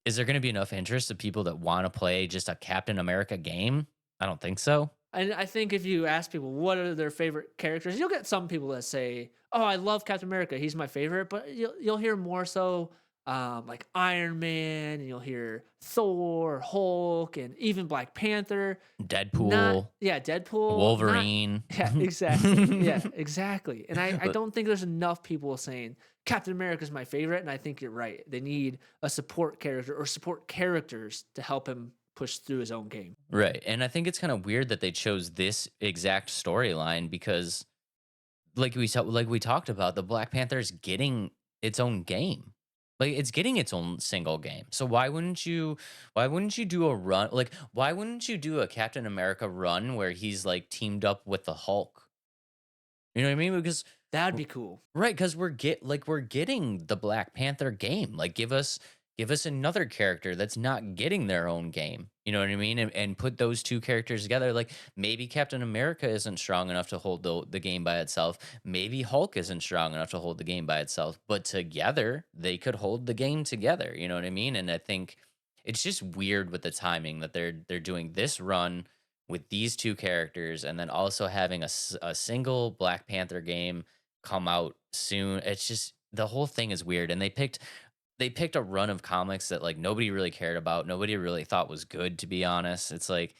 Is there going to be enough interest of people that want to play just a Captain America game? I don't think so. And I think if you ask people what are their favorite characters, you'll get some people that say, "Oh, I love Captain America. He's my favorite." But you'll hear more so like Iron Man, and you'll hear Thor, Hulk, and even Black Panther. Deadpool, Deadpool, Wolverine. Yeah, exactly. Yeah, exactly. And I don't think there's enough people saying Captain America is my favorite. And I think you're right. They need a support character or support characters to help him push through his own game. Right. And I think it's kind of weird that they chose this exact storyline because like we talked about, the Black Panther is getting its own game. Like it's getting its own single game. So why wouldn't you do a run like why wouldn't you do a Captain America run where he's like teamed up with the Hulk? You know what I mean? Because That'd be cool. right, because we're getting the Black Panther game. Like give us another character that's not getting their own game. You know what I mean? And put those two characters together. Like maybe Captain America isn't strong enough to hold the game by itself. Maybe Hulk isn't strong enough to hold the game by itself. But together they could hold the game together. You know what I mean? And I think it's just weird with the timing that they're doing this run with these two characters and then also having a single Black Panther game come out soon. It's just the whole thing is weird. And they picked a run of comics that like nobody really cared about, nobody really thought was good, to be honest. It's like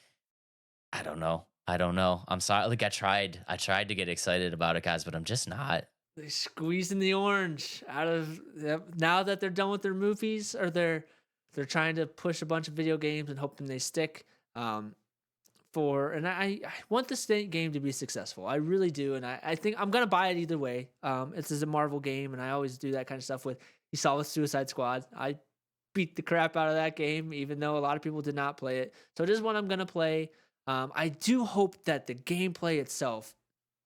I don't know. I'm sorry. Like I tried to get excited about it, guys, but I'm just not. They squeezing the orange out of now that they're done with their movies, or they're trying to push a bunch of video games and hoping they stick. I want this game to be successful. I really do, and I think I'm gonna buy it either way. It's a Marvel game, and I always do that kind of stuff with. You saw with Suicide Squad, I beat the crap out of that game, even though a lot of people did not play it. So it is one I'm gonna play. I do hope that the gameplay itself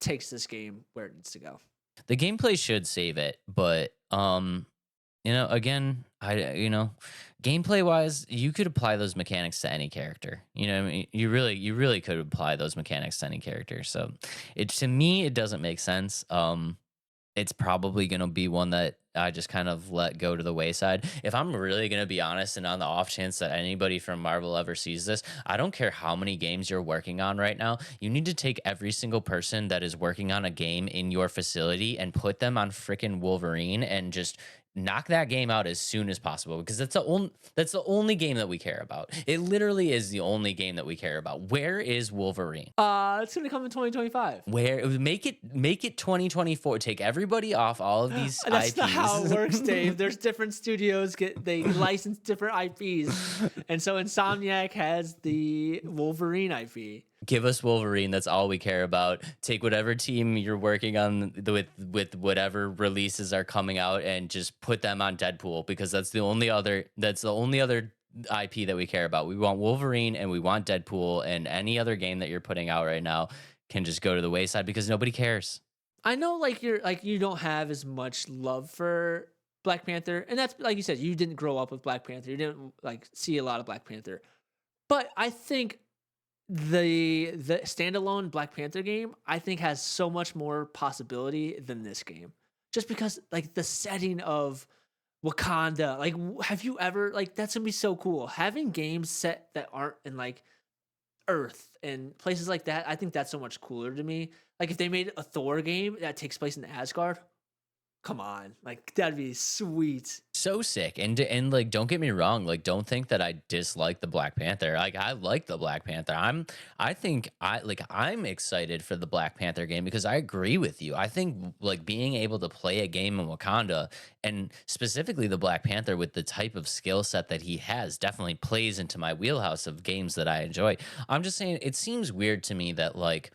takes this game where it needs to go. The gameplay should save it, but again, gameplay wise, you could apply those mechanics to any character. You know what I mean? You really could apply those mechanics to any character. So to me, it doesn't make sense. It's probably going to be one that I just kind of let go to the wayside. If I'm really going to be honest, and on the off chance that anybody from Marvel ever sees this, I don't care how many games you're working on right now. You need to take every single person that is working on a game in your facility and put them on freaking Wolverine and just knock that game out as soon as possible, because that's the only game that we care about. It literally is the only game that we care about. Where is Wolverine? It's gonna come in 2025. Where make it 2024. Take everybody off all of these That's IPs. not how it works, Dave. There's different studios they license different IPs, and so Insomniac has the Wolverine IP. Give us Wolverine. That's all we care about. Take whatever team you're working on with whatever releases are coming out and just put them on Deadpool, because that's the only other IP that we care about. We want Wolverine and we want Deadpool, and any other game that you're putting out right now can just go to the wayside because nobody cares. I know, you don't have as much love for Black Panther, and that's like you said, you didn't grow up with Black Panther. You didn't like see a lot of Black Panther. But I think the standalone Black Panther game, I think, has so much more possibility than this game. Just because like the setting of Wakanda, like have you ever like that's gonna be so cool. Having games set that aren't in like Earth and places like that, I think that's so much cooler to me. Like if they made a Thor game that takes place in Asgard, come on, like that'd be sweet. So sick. And like, don't get me wrong, like don't think that I dislike the Black Panther. Like I like the Black Panther. I'm excited for the Black Panther game because I agree with you. I think like being able to play a game in Wakanda, and specifically the Black Panther with the type of skill set that he has, definitely plays into my wheelhouse of games that I enjoy. I'm just saying it seems weird to me that like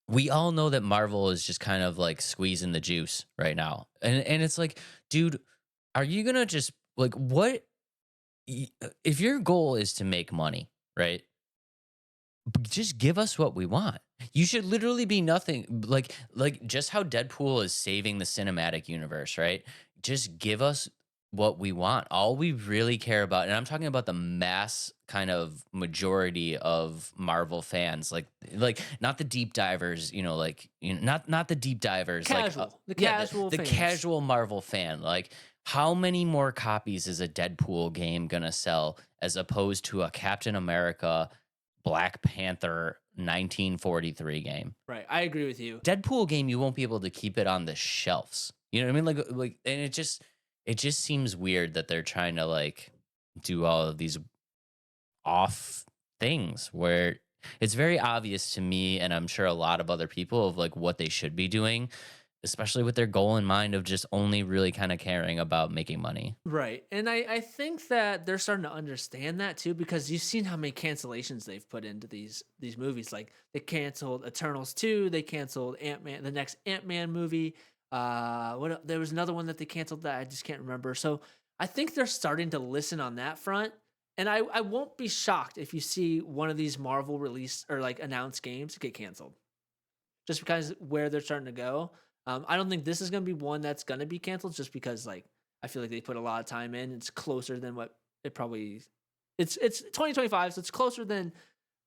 we all know that Marvel is just kind of like squeezing the juice right now. And it's like, dude, are you gonna just like what if your goal is to make money, right? Just give us what we want. You should literally be nothing like just how Deadpool is saving the cinematic universe, right? Just give us what we want. All we really care about, and I'm talking about the mass kind of majority of Marvel fans, like not the deep divers, not the deep divers, Casual, the casual the fans. casual Marvel fan, like. How many more copies is a Deadpool game gonna sell as opposed to a Captain America, Black Panther 1943 game? Right, I agree with you. Deadpool game, you won't be able to keep it on the shelves. You know what I mean? And it just seems weird that they're trying to like do all of these off things where it's very obvious to me, and I'm sure a lot of other people, of like what they should be doing, especially with their goal in mind of just only really kind of caring about making money. Right. And I think that they're starting to understand that too, because you've seen how many cancellations they've put into these movies. Like they canceled Eternals 2, they canceled Ant-Man, the next Ant-Man movie. There was another one that they canceled that I just can't remember. So I think they're starting to listen on that front. And I won't be shocked if you see one of these Marvel release or like announced games get canceled. Just because where they're starting to go. I don't think this is going to be one that's going to be canceled just because like I feel like they put a lot of time in. It's closer than what it probably it's 2025, so it's closer than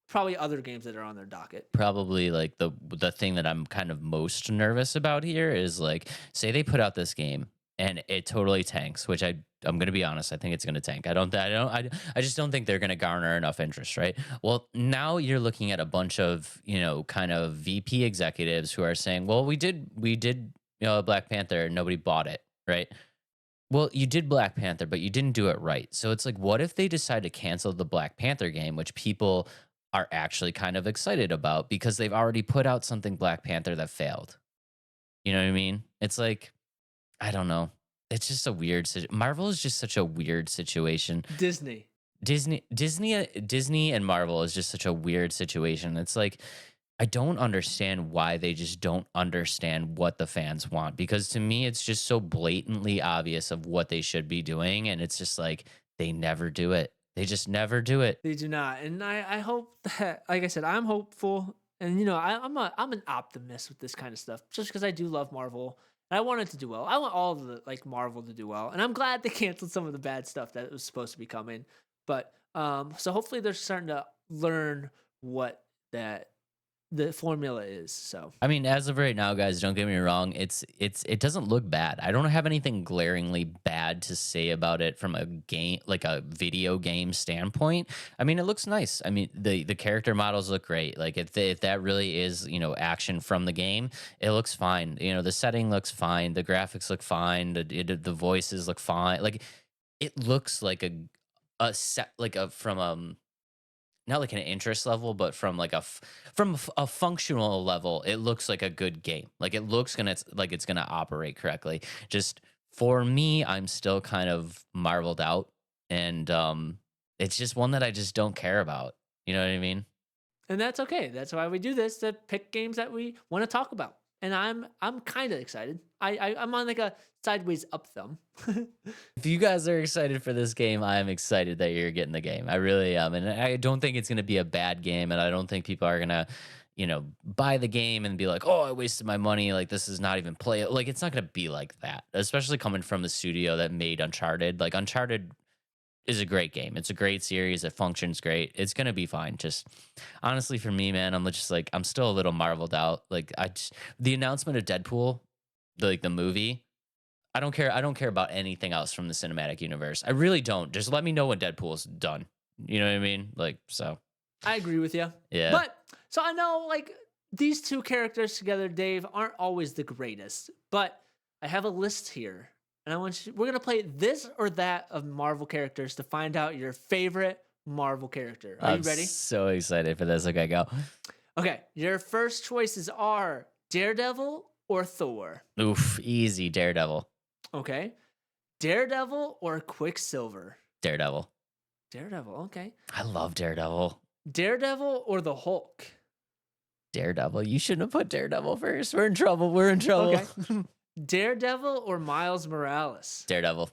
probably other games that are on their docket. Probably like the thing that I'm kind of most nervous about here is like, say they put out this game and it totally tanks, which I'm going to be honest, I think it's going to tank. I just don't think they're going to garner enough interest, right? Well, now you're looking at a bunch of, kind of VP executives who are saying, well, we did, Black Panther, nobody bought it, right? Well, you did Black Panther, but you didn't do it right. So it's like, what if they decide to cancel the Black Panther game, which people are actually kind of excited about because they've already put out something Black Panther that failed? You know what I mean? It's like, I don't know. It's just a weird Marvel is just such a weird situation. Disney and Marvel is just such a weird situation. It's like I don't understand why they just don't understand what the fans want, because to me it's just so blatantly obvious of what they should be doing, and it's just like they never do it. They just never do it. They do not. And I hope that, like I said, I'm hopeful, and I'm an optimist with this kind of stuff just because I do love Marvel. I want it to do well. I want all of the like Marvel to do well, and I'm glad they canceled some of the bad stuff that was supposed to be coming. But so hopefully they're starting to learn what that the formula is. So I mean, as of right now, guys, don't get me wrong. It doesn't look bad. I don't have anything glaringly bad to say about it from a game, like a video game standpoint. I mean, it looks nice. I mean, the character models look great. Like if that really is, action from the game, it looks fine. The setting looks fine. The graphics look fine. The voices look fine. Like it looks like a set, like a from not like an interest level, but from like from a functional level, it looks like a good game. Like it looks it's gonna operate correctly. Just for me, I'm still kind of marveled out, and it's just one that I just don't care about. You know what I mean? And that's okay. That's why we do this, to pick games that we want to talk about. And I'm kind of excited. I'm on like a sideways up thumb. If you guys are excited for this game, I am excited that you're getting the game. I really am. And I don't think it's going to be a bad game. And I don't think people are going to, buy the game and be like, oh, I wasted my money. Like, this is not even play. Like, it's not going to be like that, especially coming from the studio that made Uncharted. Like, Uncharted is a great game. It's a great series. It functions great. It's going to be fine. Just honestly, for me, man, I'm just like, I'm still a little marveled out. Like, the announcement of Deadpool, the movie, I don't care. I don't care about anything else from the cinematic universe. I really don't. Just let me know when Deadpool's done. You know what I mean? Like, so. I agree with you. Yeah. But so I know like these two characters together, Dave, aren't always the greatest. But I have a list here, and we're gonna play this or that of Marvel characters to find out your favorite Marvel character. Are you ready? So excited for this. Okay, go. Okay, your first choices are Daredevil or Thor. Oof, easy. Daredevil. Okay, Daredevil or Quicksilver. Daredevil. Daredevil. Okay, I love Daredevil. Daredevil or the Hulk. Daredevil. You shouldn't have put Daredevil first. We're in trouble. We're in trouble. Okay. Daredevil or Miles Morales. Daredevil.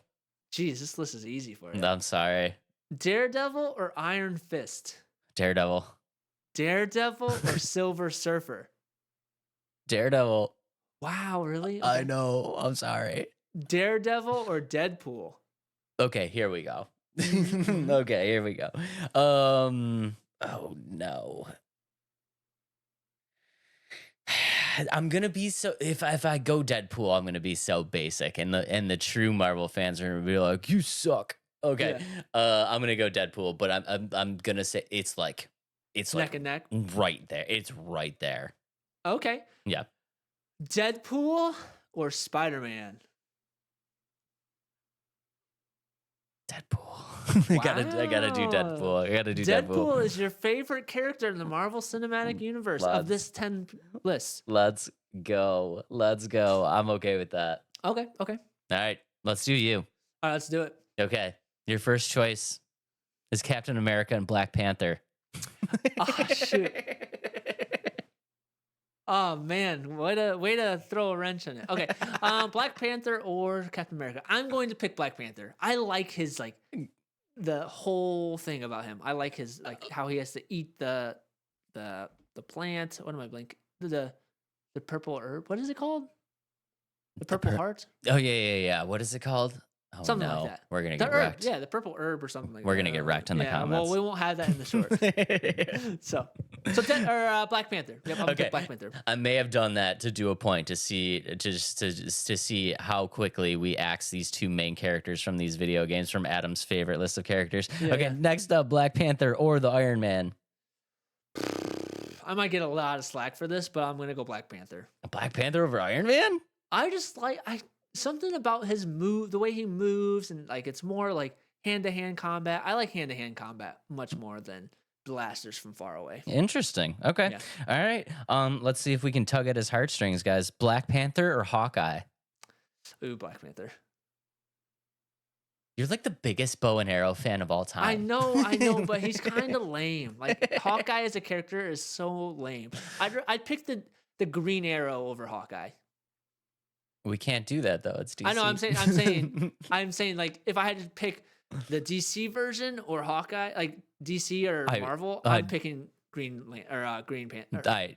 Jeez, this list is easy for you. I'm sorry. Daredevil or Iron Fist. Daredevil. Daredevil or Silver Surfer. Daredevil. Wow, really? I know. I'm sorry. Daredevil or Deadpool. Okay, here we go. Okay, here we go. Oh no. I'm gonna be so if I go Deadpool, I'm gonna be so basic, and the true Marvel fans are gonna be like, you suck. Okay, I'm gonna go Deadpool, but I'm gonna say it's like Neck and neck. right there. It's right there. Okay. Yeah. Deadpool or Spider-Man. Deadpool. I gotta do Deadpool. I gotta do Deadpool. Deadpool is your favorite character in the Marvel Cinematic Universe of this 10 list. Let's go. Let's go. I'm okay with that. Okay. All right. Let's do you. All right, let's do it. Okay. Your first choice is Captain America and Black Panther. Oh, shoot. Oh man, way to throw a wrench in it. Okay, Black Panther or Captain America. I'm going to pick Black Panther. I like his the whole thing about him. I like his how he has to eat the plant. What am I blanking? The purple herb. What is it called? The purple heart. Oh yeah. What is it called? Oh, Something no. like that. We're gonna The get herb, wrecked. yeah, the purple herb or something like that. We're gonna get wrecked in the comments. Well, we won't have that in the short. so Black Panther. Yep, I'm gonna pick Black Panther. I may have done that to do a point to see how quickly we axe these two main characters from these video games from Adam's favorite list of characters. Next up, Black Panther or the Iron Man. I might get a lot of slack for this, but I'm gonna go Black Panther. Black Panther over Iron Man? I just something about his move, the way he moves, and it's more like hand-to-hand combat. I like hand-to-hand combat much more than blasters from far away. Interesting. Okay. Yeah. All right. Let's see if we can tug at his heartstrings, guys. Black Panther or Hawkeye? Ooh, Black Panther. You're like the biggest bow and arrow fan of all time. I know, but he's kind of lame. Like Hawkeye as a character is so lame. I'd pick the Green Arrow over Hawkeye. We can't do that though. It's DC. I know. I'm saying like if I had to pick the DC version or Hawkeye, like DC or Marvel, I'm picking Green Panther. I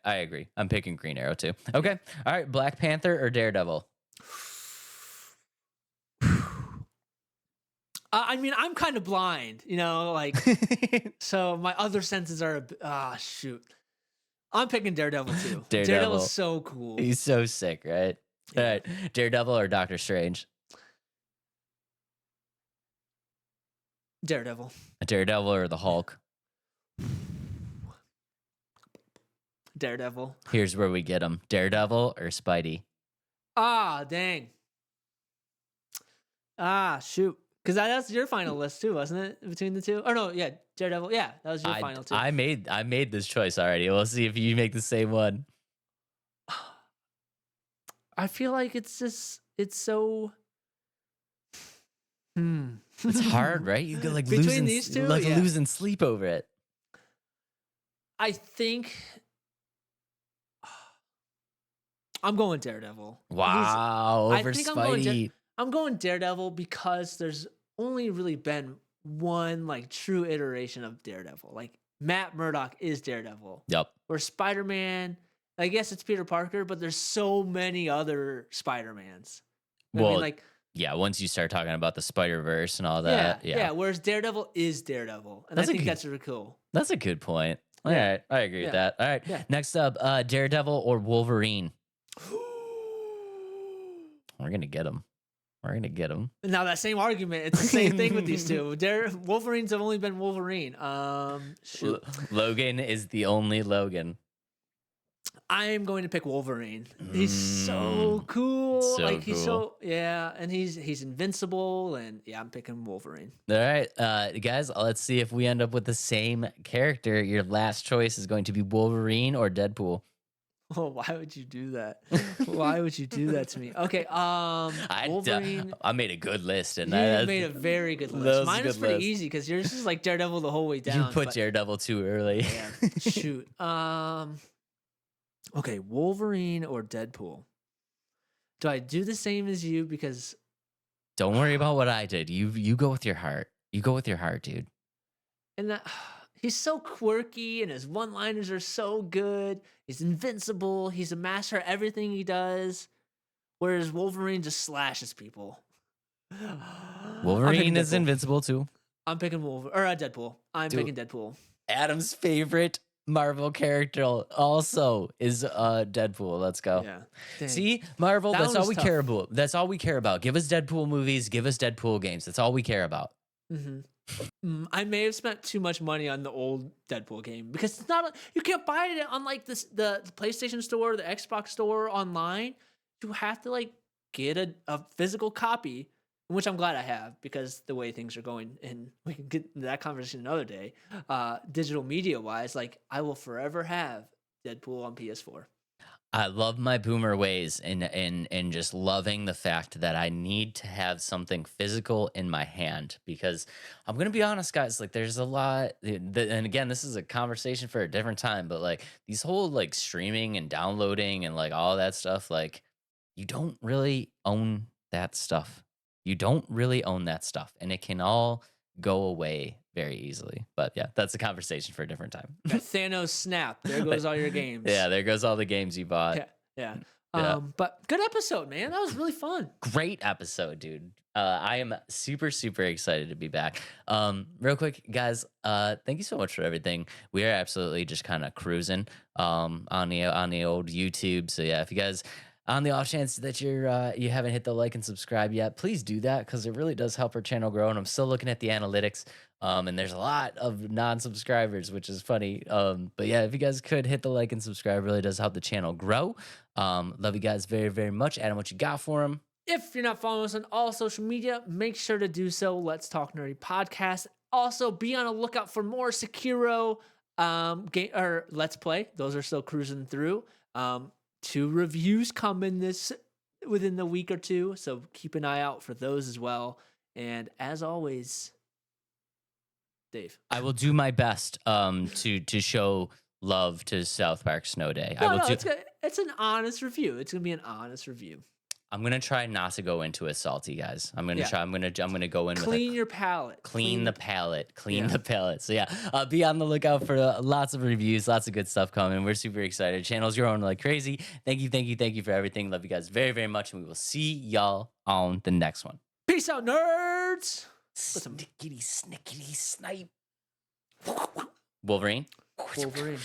agree. I'm picking Green Arrow too. Okay. All right. Black Panther or Daredevil? I mean, I'm kind of blind, so my other senses are shoot. I'm picking Daredevil too. Daredevil's so cool. He's so sick, right? Yeah. All right. Daredevil or Doctor Strange? Daredevil. Daredevil or the Hulk? Daredevil. Here's where we get him. Daredevil or Spidey? Ah, dang. Ah, shoot. Because that's your final list too, wasn't it? Between the two? Or no, yeah, Daredevil. Yeah, that was your final too. I made this choice already. We'll see if you make the same one. I feel like it's so. It's hard, right? You go between these two, losing sleep over it. I think I'm going Daredevil. Wow, over Spidey. I'm going Daredevil because there's only really been one like true iteration of Daredevil. Like Matt Murdock is Daredevil. Yep. Or Spider-Man, I guess it's Peter Parker, but there's so many other Spider-Mans. I Well, mean, like, yeah, once you start talking about the Spider-Verse and all yeah, that, yeah. Whereas Daredevil is Daredevil, and That's I a think good- that's really cool. That's a good point. All Yeah. right, I agree with Yeah. that. All right, Yeah. next up, Daredevil or Wolverine. We're gonna get him. We're gonna get him. Now that same argument, it's the same thing with these two. Wolverines have only been Wolverine. Shoot. Logan is the only Logan. I am going to pick Wolverine. He's so cool. So like he's cool. and he's invincible, and yeah, I'm picking Wolverine. All right, guys, let's see if we end up with the same character. Your last choice is going to be Wolverine or Deadpool. Oh, why would you do that? Why would you do that to me? Okay, Wolverine. I made a good list, and You made a very good that was list. a Mine is good pretty list. easy because yours is like Daredevil the whole way down. you put but- Daredevil too early. Yeah. Shoot. Okay, Wolverine or Deadpool? Do I do the same as you? Because Don't worry about what I did. You go with your heart. You go with your heart, dude. and that he's so quirky, and his one-liners are so good. He's invincible. He's a master at everything he does. Whereas Wolverine just slashes people. Wolverine is Deadpool. invincible too. I'm picking Deadpool. I'm Dude. picking Deadpool. Adam's favorite Marvel character also is Deadpool. Let's go. Yeah. Dang. See, Marvel, That that's one all was we tough. care about. That's all we care about. Give us Deadpool movies, give us Deadpool games. That's all we care about. I may have spent too much money on the old Deadpool game because it's not. You can't buy it on like the PlayStation Store, the Xbox Store online. You have to like get a physical copy, which I'm glad I have because the way things are going, and we can get into that conversation another day. Digital media wise, like I will forever have Deadpool on PS4. I love my boomer ways and just loving the fact that I need to have something physical in my hand because I'm going to be honest, guys, like there's a lot, and again, this is a conversation for a different time, but like these whole like streaming and downloading and like all that stuff, like you don't really own that stuff. You don't really own that stuff and it can all go away very easily. But yeah, that's a conversation for a different time. That Thanos snap. There goes all your games. Yeah, there goes all the games you bought. Yeah. Yeah. But good episode, man. That was really fun. Great episode, dude. I am super, super excited to be back. Real quick, guys, thank you so much for everything. We are absolutely just kind of cruising on the old YouTube. So yeah, if you guys on the off chance that you haven't hit the like and subscribe yet, please do that because it really does help our channel grow. And I'm still looking at the analytics. And there's a lot of non-subscribers, which is funny. But yeah, if you guys could hit the like and subscribe, it really does help the channel grow. Love you guys very, very much. Adam, what you got for him? If you're not following us on all social media, make sure to do so. Let's Talk Nerdy Podcast. Also, be on a lookout for more Sekiro game or Let's Play. Those are still cruising through. 2 reviews coming within the week or two, so keep an eye out for those as well. And as always, Dave. I will do my best to show love to South Park Snow Day. It's an honest review. It's gonna be an honest review. I'm gonna try not to go into it salty, guys. I'm gonna Yeah. try. I'm gonna go in Clean with your palate. clean the palate. Yeah. The palate. So yeah, be on the lookout for lots of reviews, lots of good stuff coming. We're super excited. Channel's growing like crazy. Thank you for everything. Love you guys very, very much, and we will see y'all on the next one. Peace out, nerds. Snickety snickety snipe. Wolverine. Wolverine.